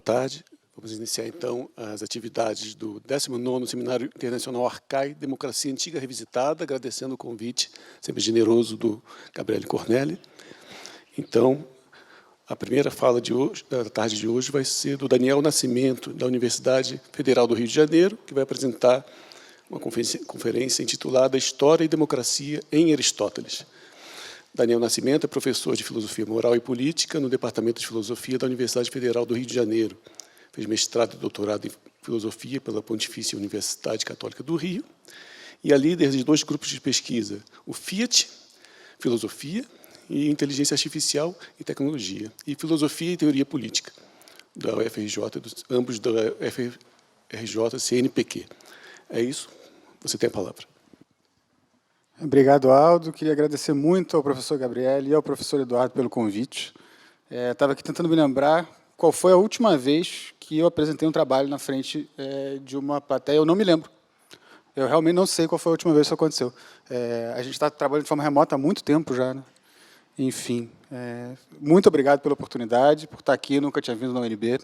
tarde. Vamos iniciar, então, as atividades do 19º Seminário Internacional Arcai, Democracia Antiga Revisitada, agradecendo o convite sempre generoso do Gabriele Cornelli. Então, a primeira fala de hoje, da tarde de hoje vai ser do Daniel Nascimento, da Universidade Federal do Rio de Janeiro, que vai apresentar uma conferência intitulada História e Democracia em Aristóteles. Daniel Nascimento é professor de Filosofia Moral e Política no Departamento de Filosofia da Universidade Federal do Rio de Janeiro. Fez mestrado e doutorado em Filosofia pela Pontifícia Universidade Católica do Rio e é líder de 2 grupos de pesquisa, o FIAT, Filosofia, e Inteligência Artificial e Tecnologia, e Filosofia e Teoria Política, da UFRJ, ambos da UFRJ CNPq. É isso, você tem a palavra. Obrigado, Aldo. Queria agradecer muito ao professor Gabriele e ao professor Eduardo pelo convite. Estava aqui tentando me lembrar qual foi a última vez que eu apresentei um trabalho na frente de uma plateia. Eu não me lembro. Eu realmente não sei qual foi a última vez que isso aconteceu. A gente está trabalhando de forma remota há muito tempo já, né? Enfim, muito obrigado pela oportunidade, por estar aqui, nunca tinha vindo na UNB.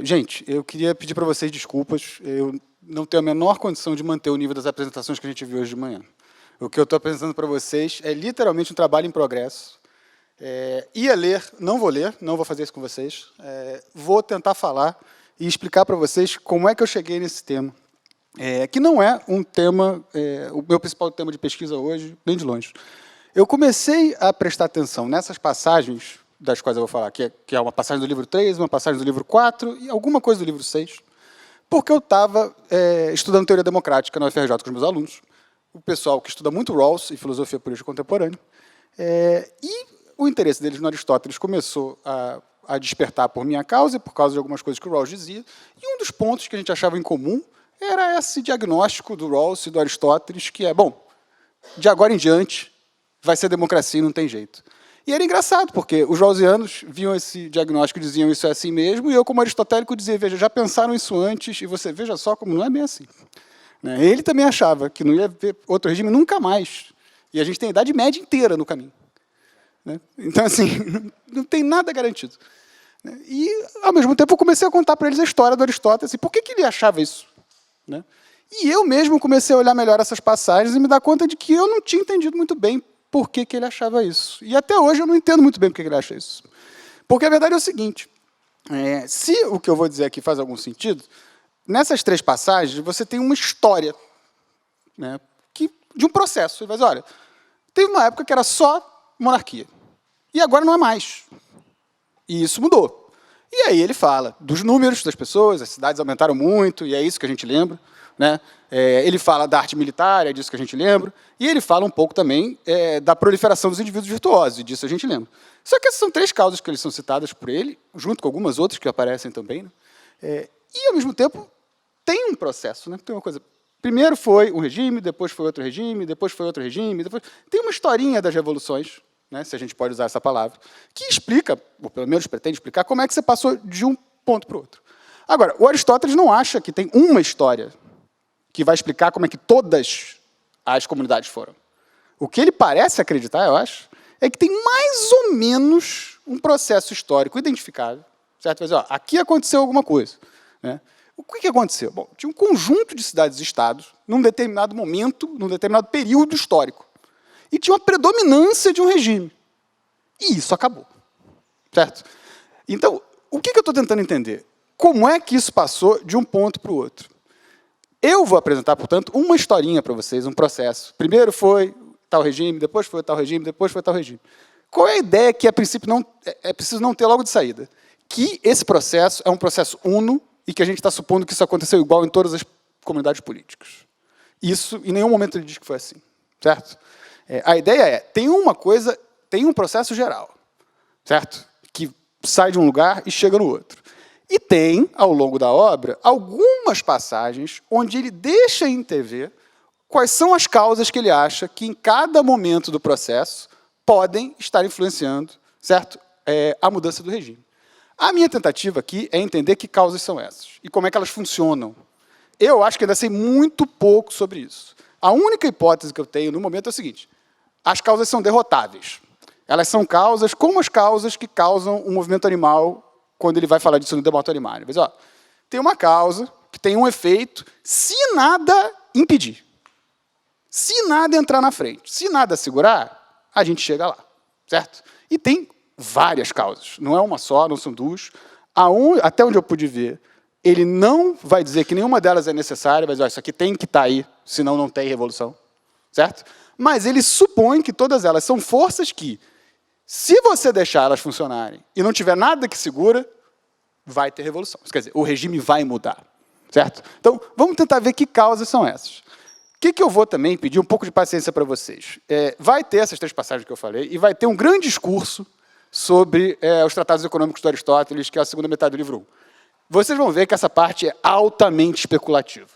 Gente, eu queria pedir para vocês desculpas, eu não tenho a menor condição de manter o nível das apresentações que a gente viu hoje de manhã. O que eu estou apresentando para vocês é literalmente um trabalho em progresso. Ia ler, não vou fazer isso com vocês, vou tentar falar e explicar para vocês como é que eu cheguei nesse tema, que não é um tema, o meu principal tema de pesquisa hoje, bem de longe. Eu comecei a prestar atenção nessas passagens, das quais eu vou falar, que é uma passagem do livro 3, uma passagem do livro 4 e alguma coisa do livro 6, porque eu estava estudando teoria democrática na UFRJ com os meus alunos, o pessoal que estuda muito Rawls e filosofia política contemporânea, e o interesse deles no Aristóteles começou a despertar por minha causa e por causa de algumas coisas que o Rawls dizia, e um dos pontos que a gente achava em comum era esse diagnóstico do Rawls e do Aristóteles, que é, bom, de agora em diante, vai ser democracia e não tem jeito. E era engraçado, porque os rawlsianos viam esse diagnóstico e diziam isso é assim mesmo, e eu, como aristotélico, dizia, veja, já pensaram isso antes, e você veja só como não é bem assim. Ele também achava que não ia haver outro regime nunca mais. E a gente tem a Idade Média inteira no caminho. Então, assim, não tem nada garantido. E, ao mesmo tempo, eu comecei a contar para eles a história do Aristóteles, e por que ele achava isso? E eu mesmo comecei a olhar melhor essas passagens e me dar conta de que eu não tinha entendido muito bem por que ele achava isso. E até hoje eu não entendo muito bem por que ele acha isso. Porque a verdade é o seguinte, se o que eu vou dizer aqui faz algum sentido, nessas 3 passagens você tem uma história de um processo. Ele vai dizer, olha, teve uma época que era só monarquia, e agora não é mais. E isso mudou. E aí ele fala dos números das pessoas, as cidades aumentaram muito, e é isso que a gente lembra. Ele fala da arte militar, é disso que a gente lembra, e ele fala um pouco também da proliferação dos indivíduos virtuosos, e disso a gente lembra. Só que essas são 3 causas que são citadas por ele, junto com algumas outras que aparecem também, e, ao mesmo tempo, tem um processo. Tem uma coisa. Primeiro foi um regime, depois foi outro regime, depois foi outro regime, depois... Tem uma historinha das revoluções, se a gente pode usar essa palavra, que explica, ou pelo menos pretende explicar, como é que você passou de um ponto para o outro. Agora, o Aristóteles não acha que tem uma história que vai explicar como é que todas as comunidades foram. O que ele parece acreditar, eu acho, é que tem mais ou menos um processo histórico identificável, certo? Vai dizer, ó, aqui aconteceu alguma coisa. O que aconteceu? Bom, tinha um conjunto de cidades e estados, num determinado momento, num determinado período histórico, e tinha uma predominância de um regime. E isso acabou. Certo? Então, o que eu estou tentando entender? Como é que isso passou de um ponto para o outro? Eu vou apresentar, portanto, uma historinha para vocês, um processo. Primeiro foi tal regime, depois foi tal regime, depois foi tal regime. Qual é a ideia que, a princípio, é preciso não ter logo de saída? Que esse processo é um processo uno e que a gente está supondo que isso aconteceu igual em todas as comunidades políticas. Isso, em nenhum momento ele diz que foi assim. Certo? A ideia tem uma coisa, tem um processo geral, certo? Que sai de um lugar e chega no outro. E tem, ao longo da obra, algumas passagens onde ele deixa entrever quais são as causas que ele acha que, em cada momento do processo, podem estar influenciando, certo? A mudança do regime. A minha tentativa aqui é entender que causas são essas e como é que elas funcionam. Eu acho que ainda sei muito pouco sobre isso. A única hipótese que eu tenho no momento é o seguinte, as causas são derrotáveis. Elas são causas como as causas que causam um movimento animal quando ele vai falar disso no debate animário. Ele diz, ó, tem uma causa que tem um efeito se nada impedir. Se nada entrar na frente, se nada segurar, a gente chega lá, certo? E tem várias causas, não é uma só, não são duas. Até onde eu pude ver, ele não vai dizer que nenhuma delas é necessária, vai dizer, ó, isso aqui tem que estar aí, senão não tem revolução, certo? Mas ele supõe que todas elas são forças que, se você deixar elas funcionarem e não tiver nada que segura, vai ter revolução. Quer dizer, o regime vai mudar, certo? Então, vamos tentar ver que causas são essas. O que eu vou também pedir um pouco de paciência para vocês? Vai ter essas 3 passagens que eu falei, e vai ter um grande discurso sobre os tratados econômicos do Aristóteles, que é a segunda metade do livro 1. Vocês vão ver que essa parte é altamente especulativa.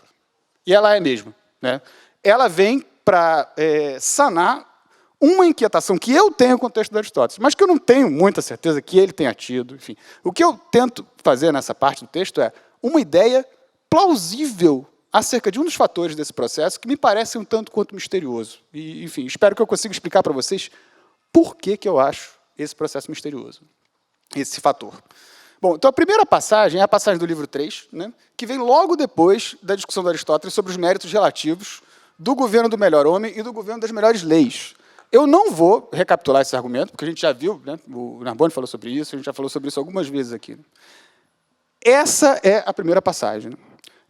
E ela é mesmo, né? Ela vem para sanar uma inquietação que eu tenho com o texto do Aristóteles, mas que eu não tenho muita certeza que ele tenha tido. Enfim, o que eu tento fazer nessa parte do texto é uma ideia plausível acerca de um dos fatores desse processo que me parece um tanto quanto misterioso. E, enfim, espero que eu consiga explicar para vocês por que eu acho esse processo misterioso, esse fator. Bom, então a primeira passagem é a passagem do livro 3, né, que vem logo depois da discussão do Aristóteles sobre os méritos relativos do governo do melhor homem e do governo das melhores leis. Eu não vou recapitular esse argumento, porque a gente já viu, né, o Narbonne falou sobre isso, a gente já falou sobre isso algumas vezes aqui. Essa é a primeira passagem. Né?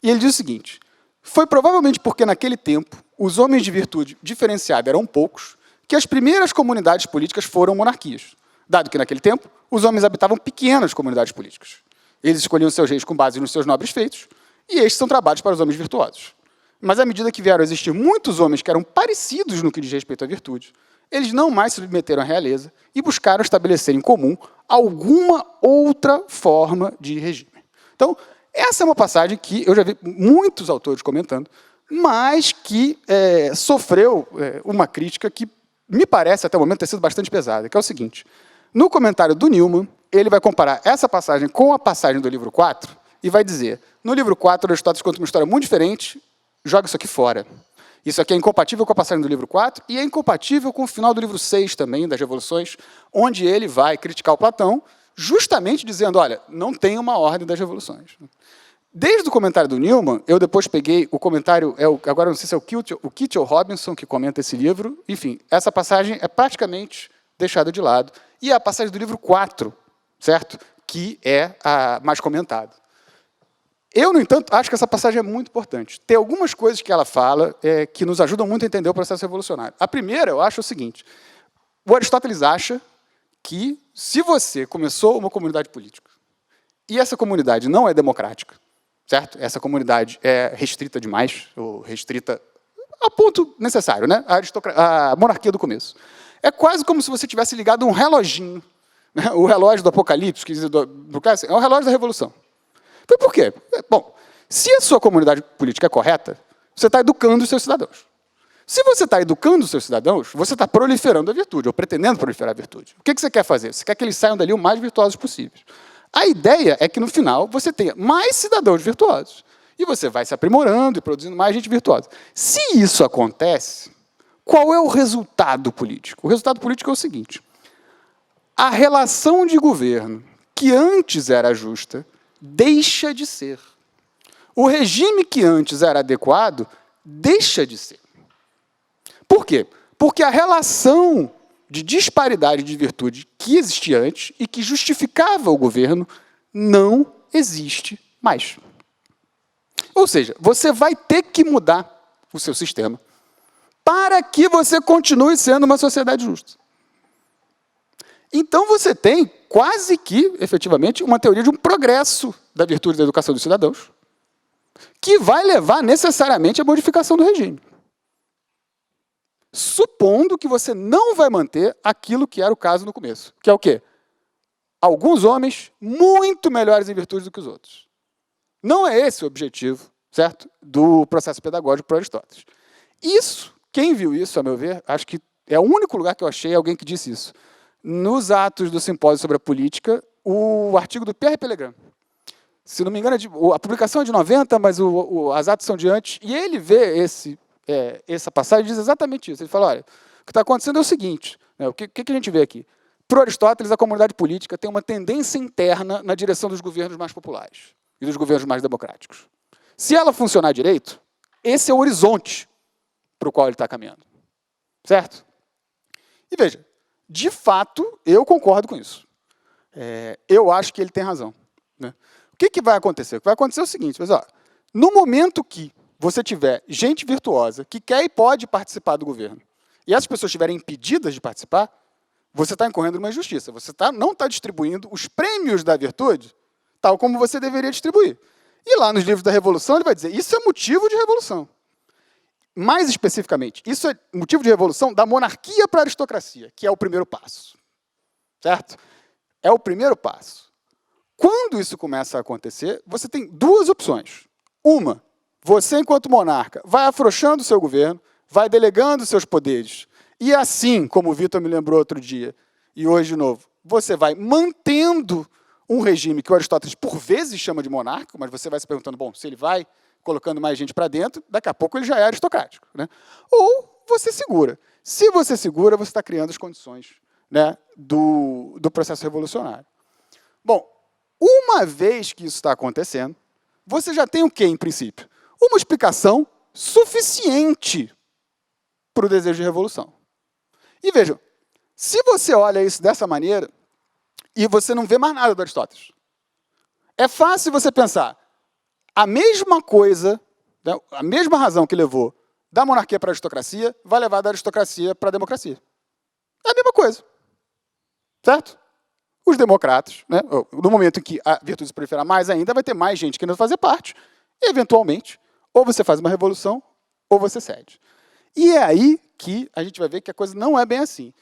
E ele diz o seguinte, foi provavelmente porque naquele tempo os homens de virtude diferenciada eram poucos, que as primeiras comunidades políticas foram monarquias, dado que naquele tempo os homens habitavam pequenas comunidades políticas. Eles escolhiam seus reis com base nos seus nobres feitos, e estes são trabalhos para os homens virtuosos. Mas à medida que vieram a existir muitos homens que eram parecidos no que diz respeito à virtude, eles não mais se submeteram à realeza e buscaram estabelecer em comum alguma outra forma de regime. Então, essa é uma passagem que eu já vi muitos autores comentando, mas que sofreu uma crítica que me parece, até o momento, ter sido bastante pesada, que é o seguinte. No comentário do Newman, ele vai comparar essa passagem com a passagem do livro 4 e vai dizer, no livro 4, Aristóteles conta uma história muito diferente, joga isso aqui fora. Isso aqui é incompatível com a passagem do livro 4 e é incompatível com o final do livro 6 também, das Revoluções, onde ele vai criticar o Platão, justamente dizendo, olha, não tem uma ordem das revoluções. Desde o comentário do Newman, eu depois peguei o comentário, agora não sei se é o Kitchell Robinson que comenta esse livro, enfim, essa passagem é praticamente deixada de lado, e é a passagem do livro 4, certo? Que é a mais comentada. Eu, no entanto, acho que essa passagem é muito importante. Tem algumas coisas que ela fala que nos ajudam muito a entender o processo revolucionário. A primeira, eu acho o seguinte, o Aristóteles acha que, se você começou uma comunidade política, e essa comunidade não é democrática, certo? Essa comunidade é restrita demais, ou restrita ao ponto necessário, né? A monarquia do começo. É quase como se você tivesse ligado um reloginho, né? O relógio do Apocalipse, que diz é o relógio da Revolução. Então, por quê? Bom, se a sua comunidade política é correta, você está educando os seus cidadãos. Se você está educando os seus cidadãos, você está proliferando a virtude, ou pretendendo proliferar a virtude. O que você quer fazer? Você quer que eles saiam dali o mais virtuosos possíveis. A ideia é que, no final, você tenha mais cidadãos virtuosos. E você vai se aprimorando e produzindo mais gente virtuosa. Se isso acontece, qual é o resultado político? O resultado político é o seguinte. A relação de governo, que antes era justa, deixa de ser. O regime que antes era adequado, deixa de ser. Por quê? Porque a relação de disparidade de virtude que existia antes e que justificava o governo não existe mais. Ou seja, você vai ter que mudar o seu sistema para que você continue sendo uma sociedade justa. Então você tem quase que, efetivamente, uma teoria de um progresso da virtude da educação dos cidadãos, que vai levar necessariamente à modificação do regime. Supondo que você não vai manter aquilo que era o caso no começo, que é o quê? Alguns homens muito melhores em virtude do que os outros. Não é esse o objetivo, certo? Do processo pedagógico para Aristóteles. Isso, quem viu isso, a meu ver, acho que é o único lugar que eu achei alguém que disse isso. Nos atos do simpósio sobre a política, o artigo do Pierre Pellegrin. Se não me engano, a publicação é de 90, mas as atos são de antes, e ele vê essa passagem e diz exatamente isso. Ele fala, olha, o que está acontecendo é o seguinte, né, o que a gente vê aqui? Para Aristóteles, a comunidade política tem uma tendência interna na direção dos governos mais populares e dos governos mais democráticos. Se ela funcionar direito, esse é o horizonte para o qual ele está caminhando. Certo? E veja, de fato, eu concordo com isso. Eu acho que ele tem razão. Né? O que vai acontecer? O que vai acontecer é o seguinte, mas, ó, no momento que você tiver gente virtuosa que quer e pode participar do governo, e essas pessoas estiverem impedidas de participar, você está incorrendo numa injustiça. Você não está distribuindo os prêmios da virtude tal como você deveria distribuir. E lá nos livros da Revolução ele vai dizer, isso é motivo de revolução. Mais especificamente, isso é motivo de revolução da monarquia para a aristocracia, que é o primeiro passo. Certo? É o primeiro passo. Quando isso começa a acontecer, você tem duas opções. Uma, você, enquanto monarca, vai afrouxando o seu governo, vai delegando seus poderes, e assim, como o Vitor me lembrou outro dia, e hoje de novo, você vai mantendo um regime que o Aristóteles, por vezes, chama de monárquico, mas você vai se perguntando, bom, se ele vai colocando mais gente para dentro, daqui a pouco ele já é aristocrático. Né? Ou você segura. Se você segura, você está criando as condições, né, do processo revolucionário. Bom, uma vez que isso está acontecendo, você já tem o quê, em princípio? Uma explicação suficiente para o desejo de revolução. E vejam, se você olha isso dessa maneira, e você não vê mais nada do Aristóteles, é fácil você pensar, a mesma coisa, né, a mesma razão que levou da monarquia para a aristocracia, vai levar da aristocracia para a democracia. É a mesma coisa. Certo? Os democratas, né, no momento em que a virtude se proliferar mais ainda, vai ter mais gente querendo fazer parte, e, eventualmente, ou você faz uma revolução, ou você cede. E é aí que a gente vai ver que a coisa não é bem assim.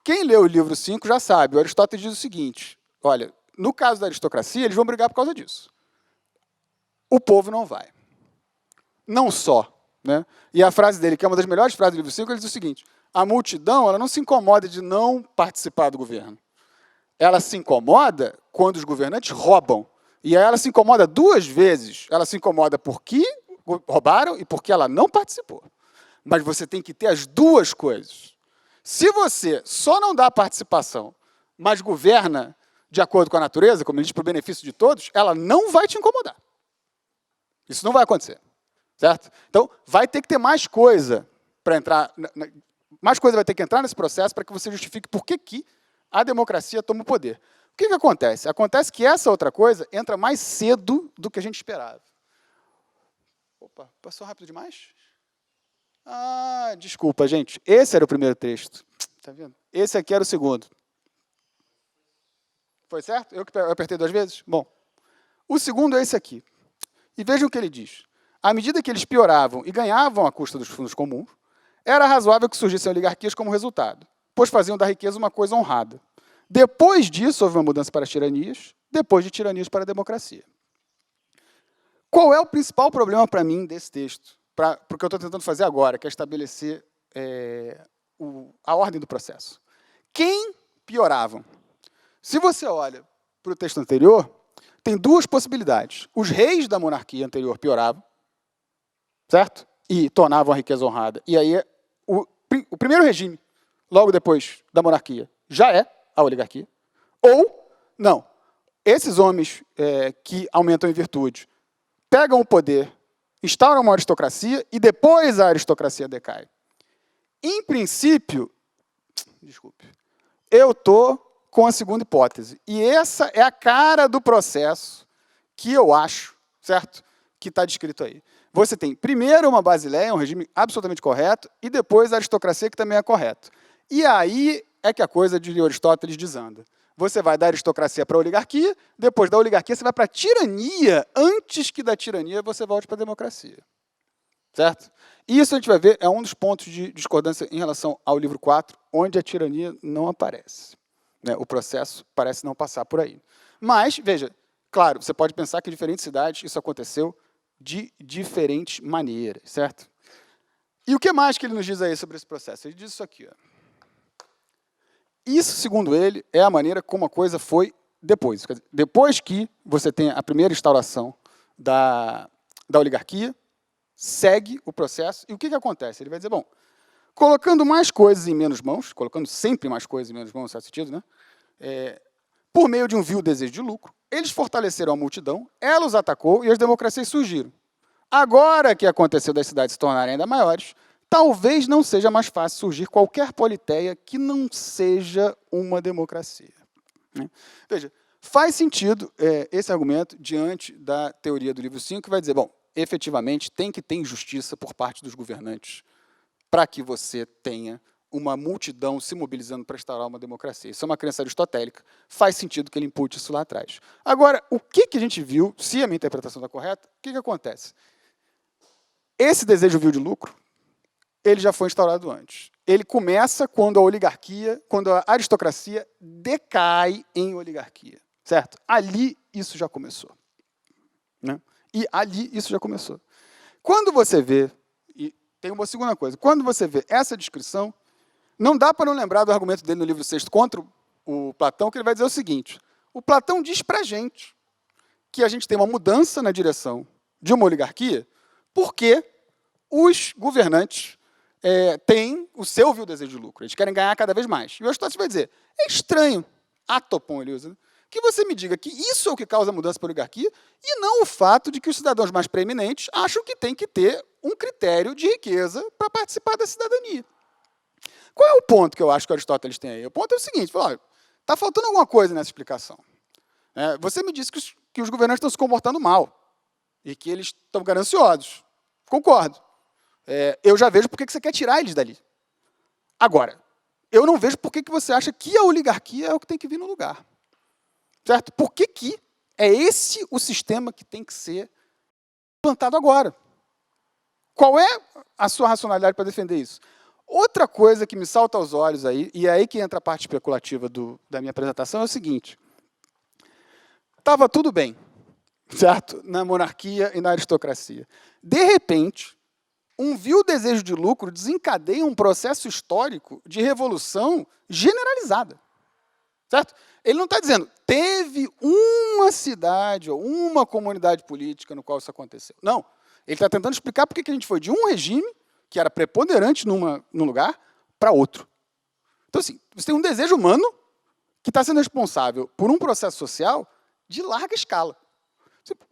Quem leu o livro 5 já sabe, o Aristóteles diz o seguinte, olha, no caso da aristocracia, eles vão brigar por causa disso. O povo não vai. Não só. Né? E a frase dele, que é uma das melhores frases do livro 5, ele diz o seguinte, a multidão ela não se incomoda de não participar do governo. Ela se incomoda quando os governantes roubam. E aí ela se incomoda duas vezes. Ela se incomoda porque roubaram e porque ela não participou. Mas você tem que ter as duas coisas. Se você só não dá participação, mas governa de acordo com a natureza, como ele diz, para o benefício de todos, ela não vai te incomodar. Isso não vai acontecer. Certo? Então, vai ter que ter mais coisa para entrar... Mais coisa vai ter que entrar nesse processo para que você justifique por que a democracia toma o poder. O que acontece? Acontece que essa outra coisa entra mais cedo do que a gente esperava. Opa, passou rápido demais? Ah, desculpa, gente. Esse era o primeiro texto. Tá vendo? Esse aqui era o segundo. Foi certo? Eu apertei duas vezes? Bom, o segundo é esse aqui. E vejam o que ele diz. À medida que eles pioravam e ganhavam à custa dos fundos comuns, era razoável que surgissem oligarquias como resultado, pois faziam da riqueza uma coisa honrada. Depois disso, houve uma mudança para as tiranias, depois de tiranias para a democracia. Qual é o principal problema para mim desse texto? Para o que eu estou tentando fazer agora, que é estabelecer a ordem do processo. Quem pioravam? Se você olha para o texto anterior, tem duas possibilidades. Os reis da monarquia anterior pioravam, certo? E tornavam a riqueza honrada. E aí, o primeiro regime, logo depois da monarquia, já é a oligarquia. Ou, não, esses homens que aumentam em virtude, pegam o poder, instauram uma aristocracia e depois a aristocracia decai. Em princípio, desculpe, eu estou com a segunda hipótese. E essa é a cara do processo que eu acho, certo? Que está descrito aí. Você tem, primeiro, uma Basileia, um regime absolutamente correto, e depois a aristocracia, que também é correto. E aí é que a coisa de Aristóteles desanda. Você vai da aristocracia para a oligarquia, depois da oligarquia você vai para a tirania, antes que da tirania você volte para a democracia. Certo? E isso a gente vai ver, é um dos pontos de discordância em relação ao livro 4, onde a tirania não aparece. Né? O processo parece não passar por aí. Mas, veja, claro, você pode pensar que em diferentes cidades isso aconteceu de diferentes maneiras, certo? E o que mais que ele nos diz aí sobre esse processo? Ele diz isso aqui, ó. Isso, segundo ele, é a maneira como a coisa foi depois. Quer dizer, depois que você tem a primeira instauração da oligarquia, segue o processo. E o que acontece? Ele vai dizer, bom, colocando mais coisas em menos mãos, colocando sempre mais coisas em menos mãos, no certo sentido, né? por meio de um vil desejo de lucro, eles fortaleceram a multidão, ela os atacou e as democracias surgiram. Agora que aconteceu das cidades se tornarem ainda maiores, talvez não seja mais fácil surgir qualquer politeia que não seja uma democracia. Veja, faz sentido esse argumento diante da teoria do livro 5, que vai dizer, bom, efetivamente tem que ter injustiça por parte dos governantes para que você tenha uma multidão se mobilizando para instaurar uma democracia. Isso é uma crença aristotélica, faz sentido que ele impute isso lá atrás. Agora, o que a gente viu, se a minha interpretação está correta, o que acontece? Esse desejo vil de lucro, ele já foi instaurado antes. Ele começa quando a oligarquia, quando a aristocracia decai em oligarquia, certo? Ali isso já começou. Né? E ali isso já começou. Quando você vê, e tem uma segunda coisa, quando você vê essa descrição, não dá para não lembrar do argumento dele no livro 6 contra o Platão, que ele vai dizer o seguinte, o Platão diz para a gente que a gente tem uma mudança na direção de uma oligarquia porque os governantes têm o seu vil desejo de lucro, eles querem ganhar cada vez mais. E o Aristóteles vai dizer, é estranho, atopon ele usa, que você me diga que isso é o que causa a mudança para a oligarquia e não o fato de que os cidadãos mais preeminentes acham que tem que ter um critério de riqueza para participar da cidadania. Qual é o ponto que eu acho que o Aristóteles tem aí? O ponto é o seguinte, está faltando alguma coisa nessa explicação. Você me disse que os governantes estão se comportando mal e que eles estão gananciosos. Concordo. Eu já vejo por que você quer tirar eles dali. Agora, eu não vejo por que você acha que a oligarquia é o que tem que vir no lugar. Certo? Por que é esse o sistema que tem que ser implantado agora? Qual é a sua racionalidade para defender isso? Outra coisa que me salta aos olhos aí, e é aí que entra a parte especulativa da minha apresentação, é o seguinte. Estava tudo bem, certo? Na monarquia e na aristocracia. De repente, um vil desejo de lucro desencadeia um processo histórico de revolução generalizada. Certo? Ele não está dizendo, teve uma cidade ou uma comunidade política no qual isso aconteceu. Não. Ele está tentando explicar por que a gente foi de um regime que era preponderante num lugar, para outro. Então, assim, você tem um desejo humano que está sendo responsável por um processo social de larga escala.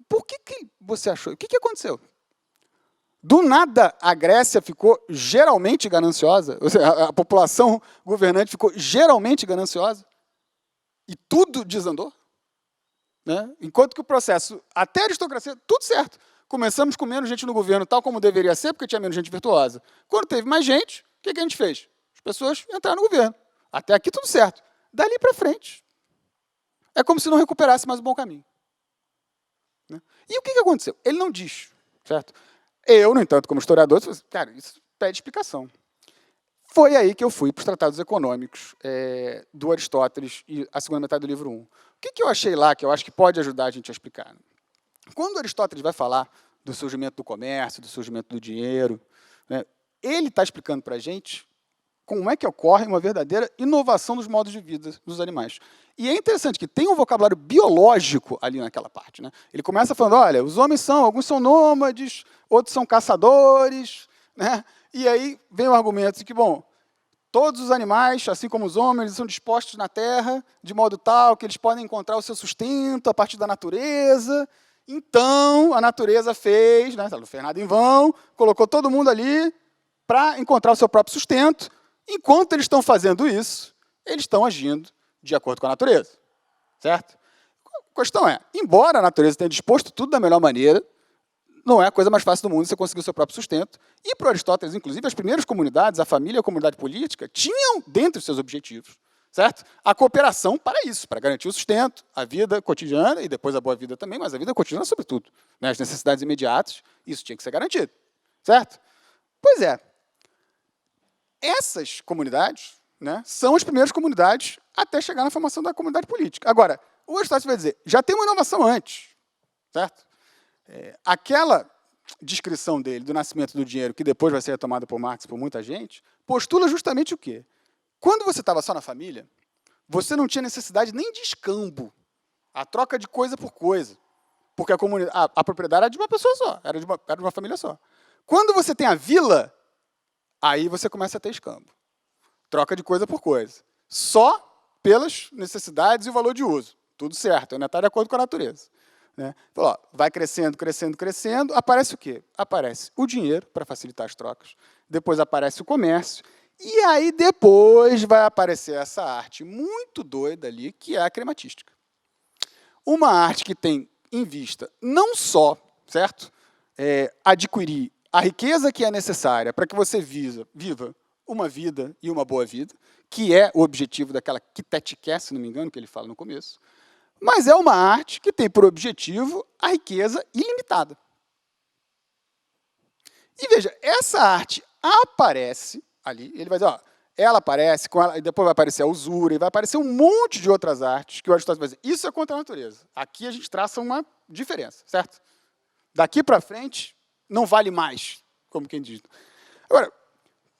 Por que você achou? O que aconteceu? Do nada, a Grécia ficou geralmente gananciosa, ou seja, a população governante ficou geralmente gananciosa, e tudo desandou. Né? Enquanto que o processo, até a aristocracia, tudo certo. Começamos com menos gente no governo, tal como deveria ser, porque tinha menos gente virtuosa. Quando teve mais gente, o que a gente fez? As pessoas entraram no governo. Até aqui tudo certo. Dali para frente, é como se não recuperasse mais o bom caminho. Né? E o que aconteceu? Ele não diz, certo? Eu, no entanto, como historiador, falei, cara, isso pede explicação. Foi aí que eu fui para os tratados econômicos do Aristóteles e a segunda metade do livro 1. O que eu achei lá que eu acho que pode ajudar a gente a explicar? Quando Aristóteles vai falar do surgimento do comércio, do surgimento do dinheiro, né, ele está explicando para a gente como é que ocorre uma verdadeira inovação dos modos de vida dos animais. E é interessante que tem um vocabulário biológico ali naquela parte. Né? Ele começa falando, olha, os homens alguns são nômades, outros são caçadores, né? E aí vem o argumento de que, bom, todos os animais, assim como os homens, eles são dispostos na terra de modo tal que eles podem encontrar o seu sustento a partir da natureza. Então, a natureza fez, né, não fez nada em vão, colocou todo mundo ali para encontrar o seu próprio sustento. Enquanto eles estão fazendo isso, eles estão agindo de acordo com a natureza. Certo? A questão é, embora a natureza tenha disposto tudo da melhor maneira, não é a coisa mais fácil do mundo você conseguir o seu próprio sustento. E para Aristóteles, inclusive, as primeiras comunidades, a família e a comunidade política, tinham dentre os seus objetivos, certo? A cooperação para isso, para garantir o sustento, a vida cotidiana, e depois a boa vida também, mas a vida cotidiana sobretudo. Né? As necessidades imediatas, isso tinha que ser garantido. Certo? Pois é. Essas comunidades, né, são as primeiras comunidades até chegar na formação da comunidade política. Agora, o Aristóteles vai dizer, já tem uma inovação antes. Certo? Aquela descrição dele do nascimento do dinheiro, que depois vai ser retomada por Marx e por muita gente, postula justamente o quê? Quando você estava só na família, você não tinha necessidade nem de escambo, a troca de coisa por coisa, porque a propriedade era de uma pessoa só, era de uma família só. Quando você tem a vila, aí você começa a ter escambo, troca de coisa por coisa. Só pelas necessidades e o valor de uso. Tudo certo, ainda está de acordo com a natureza. Né? Falou, ó, vai crescendo, crescendo, crescendo, aparece o quê? Aparece o dinheiro, para facilitar as trocas, depois aparece o comércio, e aí depois vai aparecer essa arte muito doida ali, que é a crematística. Uma arte que tem em vista não só, certo, adquirir a riqueza que é necessária para que você viva uma vida e uma boa vida, que é o objetivo daquela Kitetiké, se não me engano, que ele fala no começo, mas é uma arte que tem por objetivo a riqueza ilimitada. E veja, essa arte aparece ali, ele vai dizer, ó, ela aparece, com ela, e depois vai aparecer a usura, e vai aparecer um monte de outras artes que o Aristóteles vai dizer, isso é contra a natureza. Aqui a gente traça uma diferença, certo? Daqui para frente, não vale mais, como quem diz. Agora,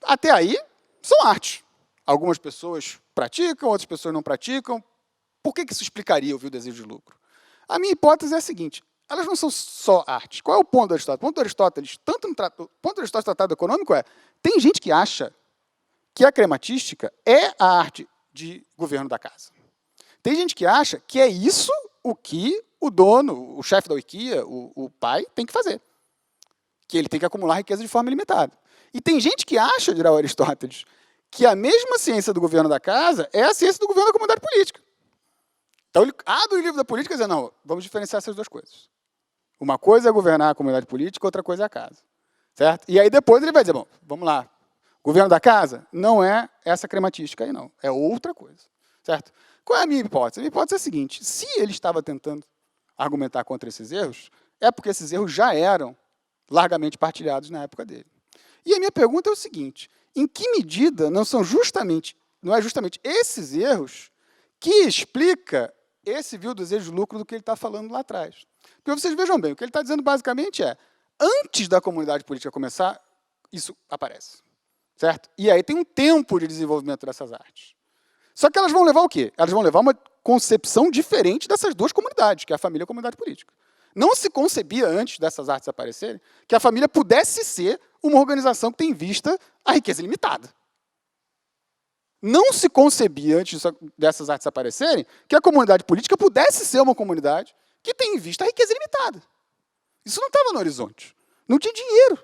até aí, são artes. Algumas pessoas praticam, outras pessoas não praticam. Por que isso explicaria o desejo de lucro? A minha hipótese é a seguinte, elas não são só artes. Qual é o ponto do Aristóteles? O ponto do Aristóteles, o ponto do Aristóteles tratado econômico tem gente que acha que a crematística é a arte de governo da casa. Tem gente que acha que é isso o que o dono, o chefe da IKEA, o pai, tem que fazer. Que ele tem que acumular riqueza de forma ilimitada. E tem gente que acha, dirá o Aristóteles, que a mesma ciência do governo da casa é a ciência do governo da comunidade política. Então, ele abre o livro da política e diz, não, vamos diferenciar essas duas coisas. Uma coisa é governar a comunidade política, outra coisa é a casa. Certo? E aí depois ele vai dizer, bom, vamos lá, governo da casa não é essa crematística aí, não. É outra coisa. Certo? Qual é a minha hipótese? A minha hipótese é a seguinte, se ele estava tentando argumentar contra esses erros, é porque esses erros já eram largamente partilhados na época dele. E a minha pergunta é o seguinte, em que medida não é justamente esses erros que explica esse desejo de lucro do que ele está falando lá atrás? Porque vocês vejam bem, o que ele está dizendo basicamente é, antes da comunidade política começar, isso aparece. Certo? E aí tem um tempo de desenvolvimento dessas artes. Só que elas vão levar o quê? Elas vão levar uma concepção diferente dessas duas comunidades, que é a família e a comunidade política. Não se concebia, antes dessas artes aparecerem, que a família pudesse ser uma organização que tem em vista a riqueza ilimitada. Não se concebia, antes dessas artes aparecerem, que a comunidade política pudesse ser uma comunidade que tem em vista a riqueza ilimitada. Isso não estava no horizonte. Não tinha dinheiro,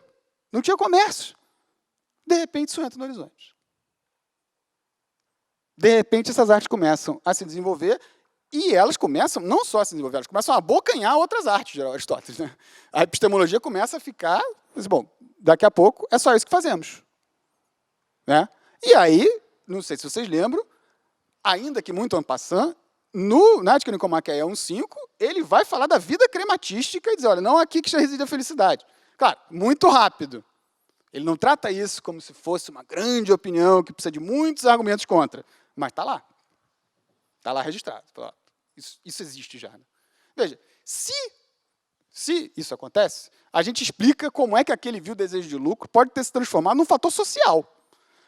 não tinha comércio. De repente, isso entra no horizonte. De repente, essas artes começam a se desenvolver e elas começam, não só a se desenvolver, elas começam a abocanhar outras artes, de Aristóteles. Né? A epistemologia começa a ficar, bom, daqui a pouco é só isso que fazemos. Né? E aí, não sei se vocês lembram, ainda que muito en passant, na Ética Nicomaqueia 1.5, ele vai falar da vida crematística e dizer, olha, não é aqui que reside a felicidade. Claro, muito rápido. Ele não trata isso como se fosse uma grande opinião que precisa de muitos argumentos contra, mas está lá. Está lá registrado. Isso existe já. Né? Veja, se isso acontece, a gente explica como é que aquele desejo de lucro pode ter se transformado num fator social.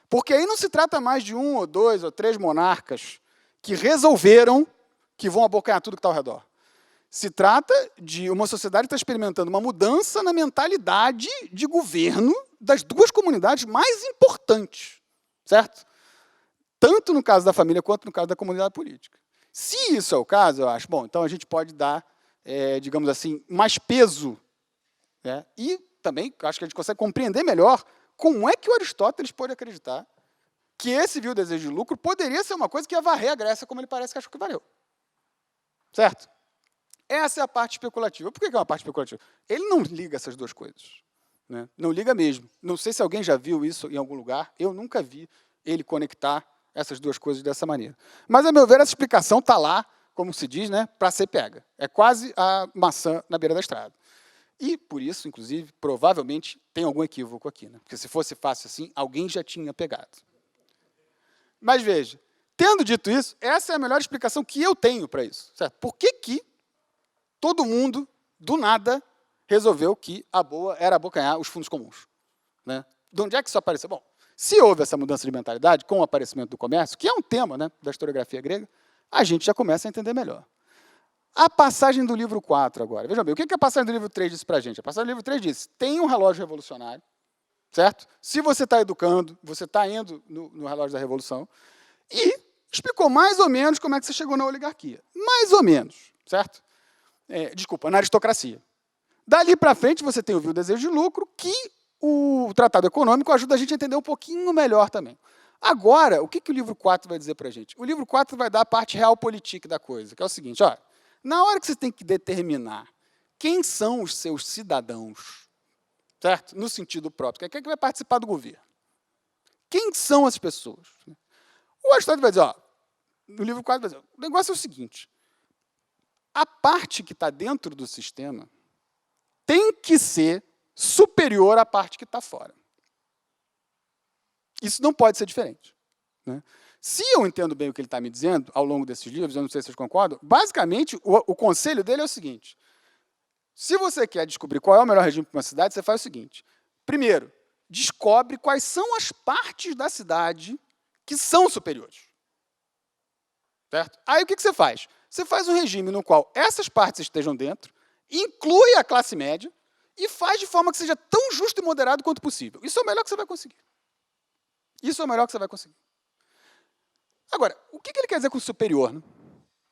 Porque aí não se trata mais de 1, ou 2, ou 3 monarcas que resolveram que vão abocanhar tudo que está ao redor. Se trata de uma sociedade que está experimentando uma mudança na mentalidade de governo das duas comunidades mais importantes, certo? Tanto no caso da família quanto no caso da comunidade política. Se isso é o caso, eu acho, bom, então a gente pode dar, digamos assim, mais peso. Né? E também acho que a gente consegue compreender melhor como é que o Aristóteles pode acreditar que esse desejo de lucro poderia ser uma coisa que ia varrer a Grécia como ele parece que achou que valeu. Certo? Essa é a parte especulativa. Por que é uma parte especulativa? Ele não liga essas duas coisas. Né? Não liga mesmo. Não sei se alguém já viu isso em algum lugar. Eu nunca vi ele conectar essas duas coisas dessa maneira. Mas, a meu ver, essa explicação está lá, como se diz, né, para ser pega. É quase a maçã na beira da estrada. E, por isso, inclusive, provavelmente tem algum equívoco aqui. Né? Porque se fosse fácil assim, alguém já tinha pegado. Mas, veja, tendo dito isso, essa é a melhor explicação que eu tenho para isso. Certo? Por que todo mundo, do nada, resolveu que a boa era abocanhar os fundos comuns? Né? De onde é que isso apareceu? Bom, se houve essa mudança de mentalidade com o aparecimento do comércio, que é um tema, né, da historiografia grega, a gente já começa a entender melhor. A passagem do livro 4 agora. Vejam bem, o que a passagem do livro 3 disse para a gente? A passagem do livro 3 diz, tem um relógio revolucionário, certo? Se você está educando, você está indo no relógio da revolução, e explicou mais ou menos como é que você chegou na oligarquia. Mais ou menos, certo? Desculpa, na aristocracia. Dali para frente, você tem o desejo de lucro, que o Tratado Econômico ajuda a gente a entender um pouquinho melhor também. Agora, o que o livro 4 vai dizer para a gente? O livro 4 vai dar a parte realpolitik da coisa, que é o seguinte, ó, na hora que você tem que determinar quem são os seus cidadãos, certo? No sentido próprio, quem é que vai participar do governo? Quem são as pessoas? O Aristóteles vai dizer, ó, no livro 4 vai dizer, o negócio é o seguinte, a parte que está dentro do sistema tem que ser superior à parte que está fora. Isso não pode ser diferente, né? Se eu entendo bem o que ele está me dizendo, ao longo desses livros, eu não sei se vocês concordam, basicamente, o conselho dele é o seguinte, se você quer descobrir qual é o melhor regime para uma cidade, você faz o seguinte, primeiro, descobre quais são as partes da cidade que são superiores. Certo? Aí o que você faz? Você faz um regime no qual essas partes estejam dentro, inclui a classe média e faz de forma que seja tão justo e moderado quanto possível. Isso é o melhor que você vai conseguir. Isso é o melhor que você vai conseguir. Agora, o que ele quer dizer com superior, né?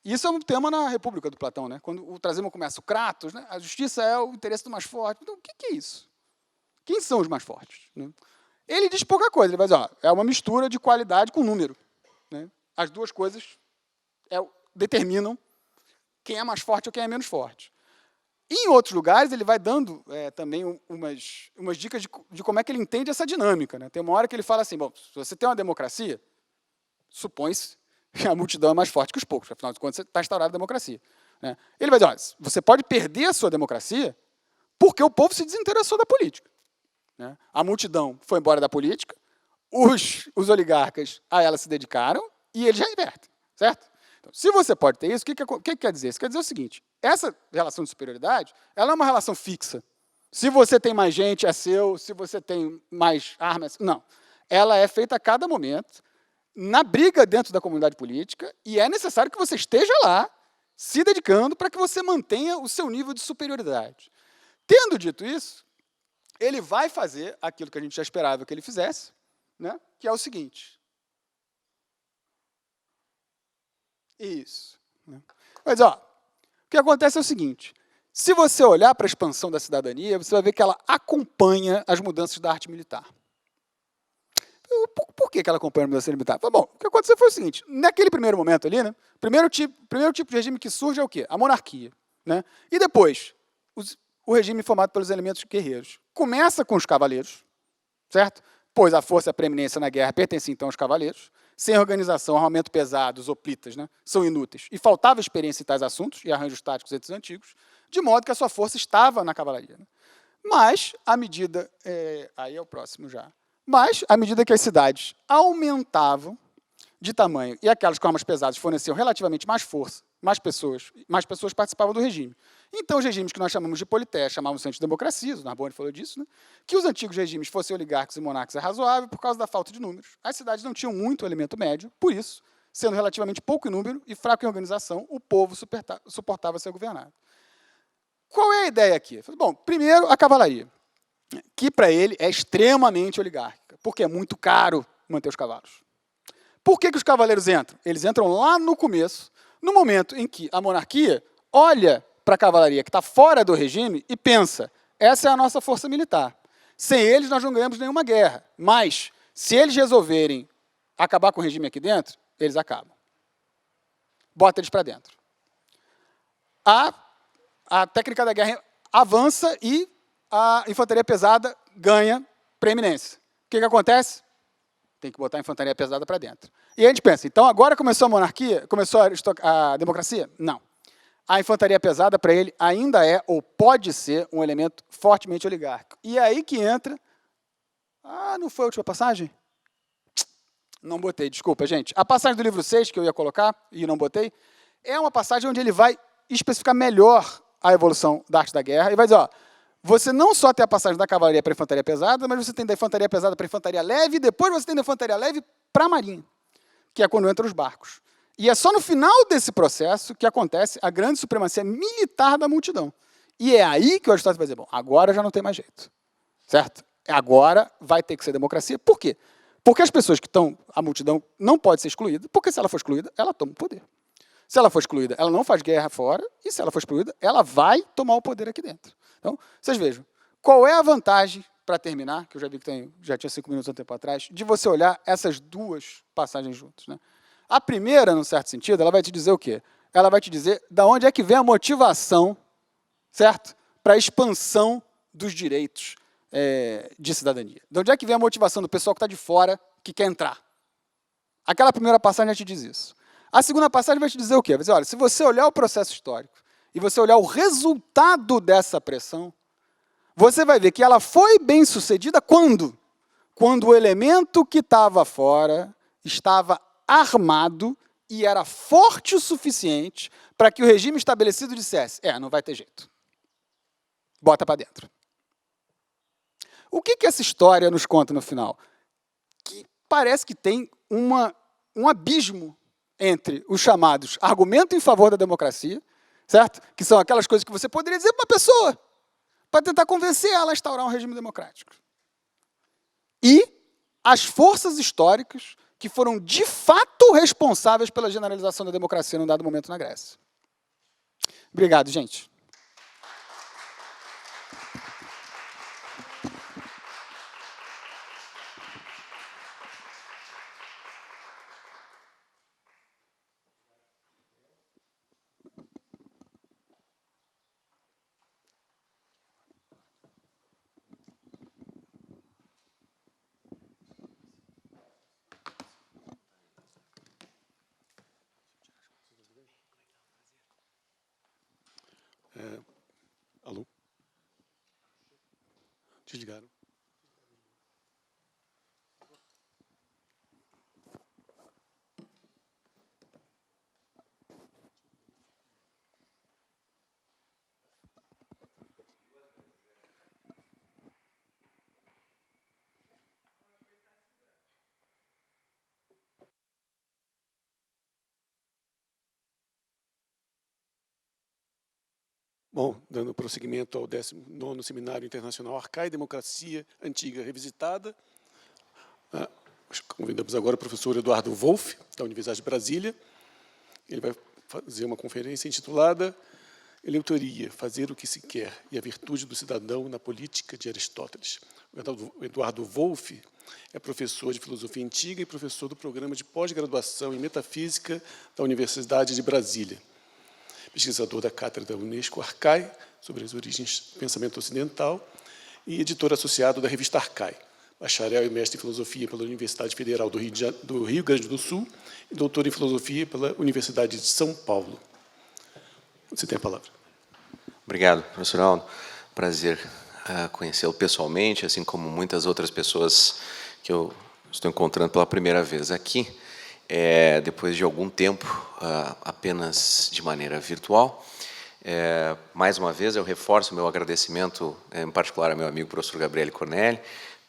Isso é um tema na República do Platão, né? Quando o Trasema começa o Kratos, né? A justiça é o interesse do mais forte. Então, o que é isso? Quem são os mais fortes, né? Ele diz pouca coisa, ele vai dizer, ó, é uma mistura de qualidade com número, né? As duas coisas determinam quem é mais forte ou quem é menos forte. E, em outros lugares, ele vai dando também umas dicas de como é que ele entende essa dinâmica, né? Tem uma hora que ele fala assim, bom, se você tem uma democracia, supõe-se que a multidão é mais forte que os poucos, afinal de contas, você está instaurado a democracia, né? Ele vai dizer, ó, você pode perder a sua democracia porque o povo se desinteressou da política, né? A multidão foi embora da política, os oligarcas a ela se dedicaram e eles já revertem, certo? Então, se você pode ter isso, o que quer dizer? Isso quer dizer o seguinte, essa relação de superioridade, ela é uma relação fixa. Se você tem mais gente, é seu, se você tem mais armas, não. Ela é feita a cada momento, na briga dentro da comunidade política, e é necessário que você esteja lá, se dedicando para que você mantenha o seu nível de superioridade. Tendo dito isso, ele vai fazer aquilo que a gente já esperava que ele fizesse, né? Que é o seguinte. Isso. Mas, ó, o que acontece é o seguinte, se você olhar para a expansão da cidadania, você vai ver que ela acompanha as mudanças da arte militar. Por que ela acompanha a mudança militar? Bom, o que aconteceu foi o seguinte, naquele primeiro momento ali, né, primeiro tipo de regime que surge é o quê? A monarquia, né? E depois, o regime formado pelos elementos guerreiros. Começa com os cavaleiros, certo? Pois a força e a preeminência na guerra pertencia então aos cavaleiros. Sem organização, armamento pesado, os hoplitas, né, são inúteis. E faltava experiência em tais assuntos e arranjos táticos entre os antigos, de modo que a sua força estava na cavalaria, né? Mas, à medida... aí é o próximo já. Mas, à medida que as cidades aumentavam de tamanho e aquelas com armas pesadas forneciam relativamente mais força, mais pessoas participavam do regime. Então, os regimes que nós chamamos de politéia chamavam-se antidemocracias, o Narbonne falou disso, né? Que os antigos regimes fossem oligárquicos e monarcas é razoável por causa da falta de números. As cidades não tinham muito elemento médio, por isso, sendo relativamente pouco em número e fraco em organização, o povo suportava ser governado. Qual é a ideia aqui? Bom, primeiro, a cavalaria, que para ele é extremamente oligárquica, porque é muito caro manter os cavalos. Por que os cavaleiros entram? Eles entram lá no começo, no momento em que a monarquia olha para a cavalaria que está fora do regime e pensa, essa é a nossa força militar. Sem eles, nós não ganhamos nenhuma guerra. Mas, se eles resolverem acabar com o regime aqui dentro, eles acabam. Bota eles para dentro. A técnica da guerra avança e a infantaria pesada ganha preeminência. O que acontece? Tem que botar a infantaria pesada para dentro. E a gente pensa, então agora começou a monarquia? Começou a democracia? Não. A infantaria pesada, para ele, ainda é, ou pode ser, um elemento fortemente oligárquico. E é aí que entra... não foi a última passagem? Não botei, desculpa, gente. A passagem do livro 6, que eu ia colocar, e não botei, é uma passagem onde ele vai especificar melhor a evolução da arte da guerra, e vai dizer, ó, você não só tem a passagem da cavalaria para a infantaria pesada, mas você tem da infantaria pesada para a infantaria leve, e depois você tem da infantaria leve para a marinha, que é quando entram os barcos. E é só no final desse processo que acontece a grande supremacia militar da multidão. E é aí que o Aristóteles vai dizer, bom, agora já não tem mais jeito, certo? Agora vai ter que ser democracia. Por quê? Porque as pessoas que estão, a multidão não pode ser excluída, porque se ela for excluída, ela toma o poder. Se ela for excluída, ela não faz guerra fora, e se ela for excluída, ela vai tomar o poder aqui dentro. Então, vocês vejam, qual é a vantagem, para terminar, que eu já vi que já tinha 5 minutos há um tempo atrás, de você olhar essas duas passagens juntas, né? A primeira, num certo sentido, ela vai te dizer o quê? Ela vai te dizer de onde é que vem a motivação, certo? Para a expansão dos direitos de cidadania. De onde é que vem a motivação do pessoal que está de fora, que quer entrar? Aquela primeira passagem já te diz isso. A segunda passagem vai te dizer o quê? Vai dizer, olha, se você olhar o processo histórico e você olhar o resultado dessa pressão, você vai ver que ela foi bem sucedida quando? Quando o elemento que estava fora estava armado e era forte o suficiente para que o regime estabelecido dissesse, não vai ter jeito. Bota para dentro. O que essa história nos conta no final? Que parece que tem um abismo entre os chamados argumentos em favor da democracia, certo? Que são aquelas coisas que você poderia dizer para uma pessoa, para tentar convencer ela a instaurar um regime democrático. E as forças históricas que foram, de fato, responsáveis pela generalização da democracia num dado momento na Grécia. Obrigado, gente. Alô? Desligaram. Bom, dando prosseguimento ao 19º Seminário Internacional Arcai, Democracia Antiga Revisitada, convidamos agora o professor Eduardo Wolff, da Universidade de Brasília. Ele vai fazer uma conferência intitulada Eleitoria, fazer o que se quer e a virtude do cidadão na política de Aristóteles. O Eduardo Wolff é professor de Filosofia Antiga e professor do programa de pós-graduação em Metafísica da Universidade de Brasília. Pesquisador da Cátedra da Unesco Arcai, sobre as origens do pensamento ocidental, e editor associado da revista Arcai, bacharel e mestre em filosofia pela Universidade Federal do Rio Grande do Sul e doutor em filosofia pela Universidade de São Paulo. Você tem a palavra. Obrigado, professor Aldo. Prazer conhecê-lo pessoalmente, assim como muitas outras pessoas que eu estou encontrando pela primeira vez aqui. Depois de algum tempo, apenas de maneira virtual. Mais uma vez, eu reforço o meu agradecimento, em particular ao meu amigo professor Gabriele Cornelli,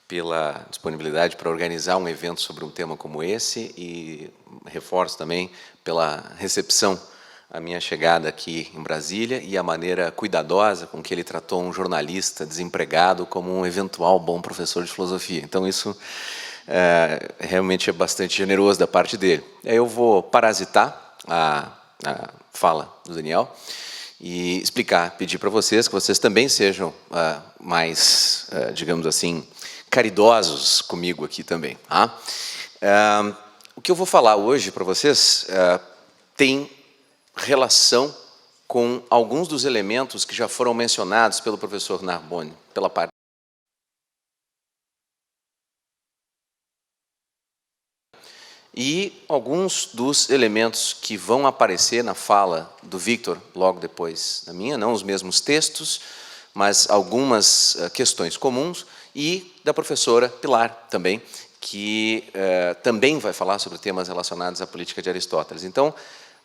pela disponibilidade para organizar um evento sobre um tema como esse, e reforço também pela recepção à minha chegada aqui em Brasília e a maneira cuidadosa com que ele tratou um jornalista desempregado como um eventual bom professor de filosofia. Então, isso realmente é bastante generoso da parte dele. Eu vou parasitar a fala do Daniel e pedir para vocês que vocês também sejam mais, digamos assim, caridosos comigo aqui também. Tá? O que eu vou falar hoje para vocês tem relação com alguns dos elementos que já foram mencionados pelo professor Narbonne, pela parte e alguns dos elementos que vão aparecer na fala do Victor logo depois da minha, não os mesmos textos, mas algumas questões comuns, e da professora Pilar também, que também vai falar sobre temas relacionados à política de Aristóteles. Então,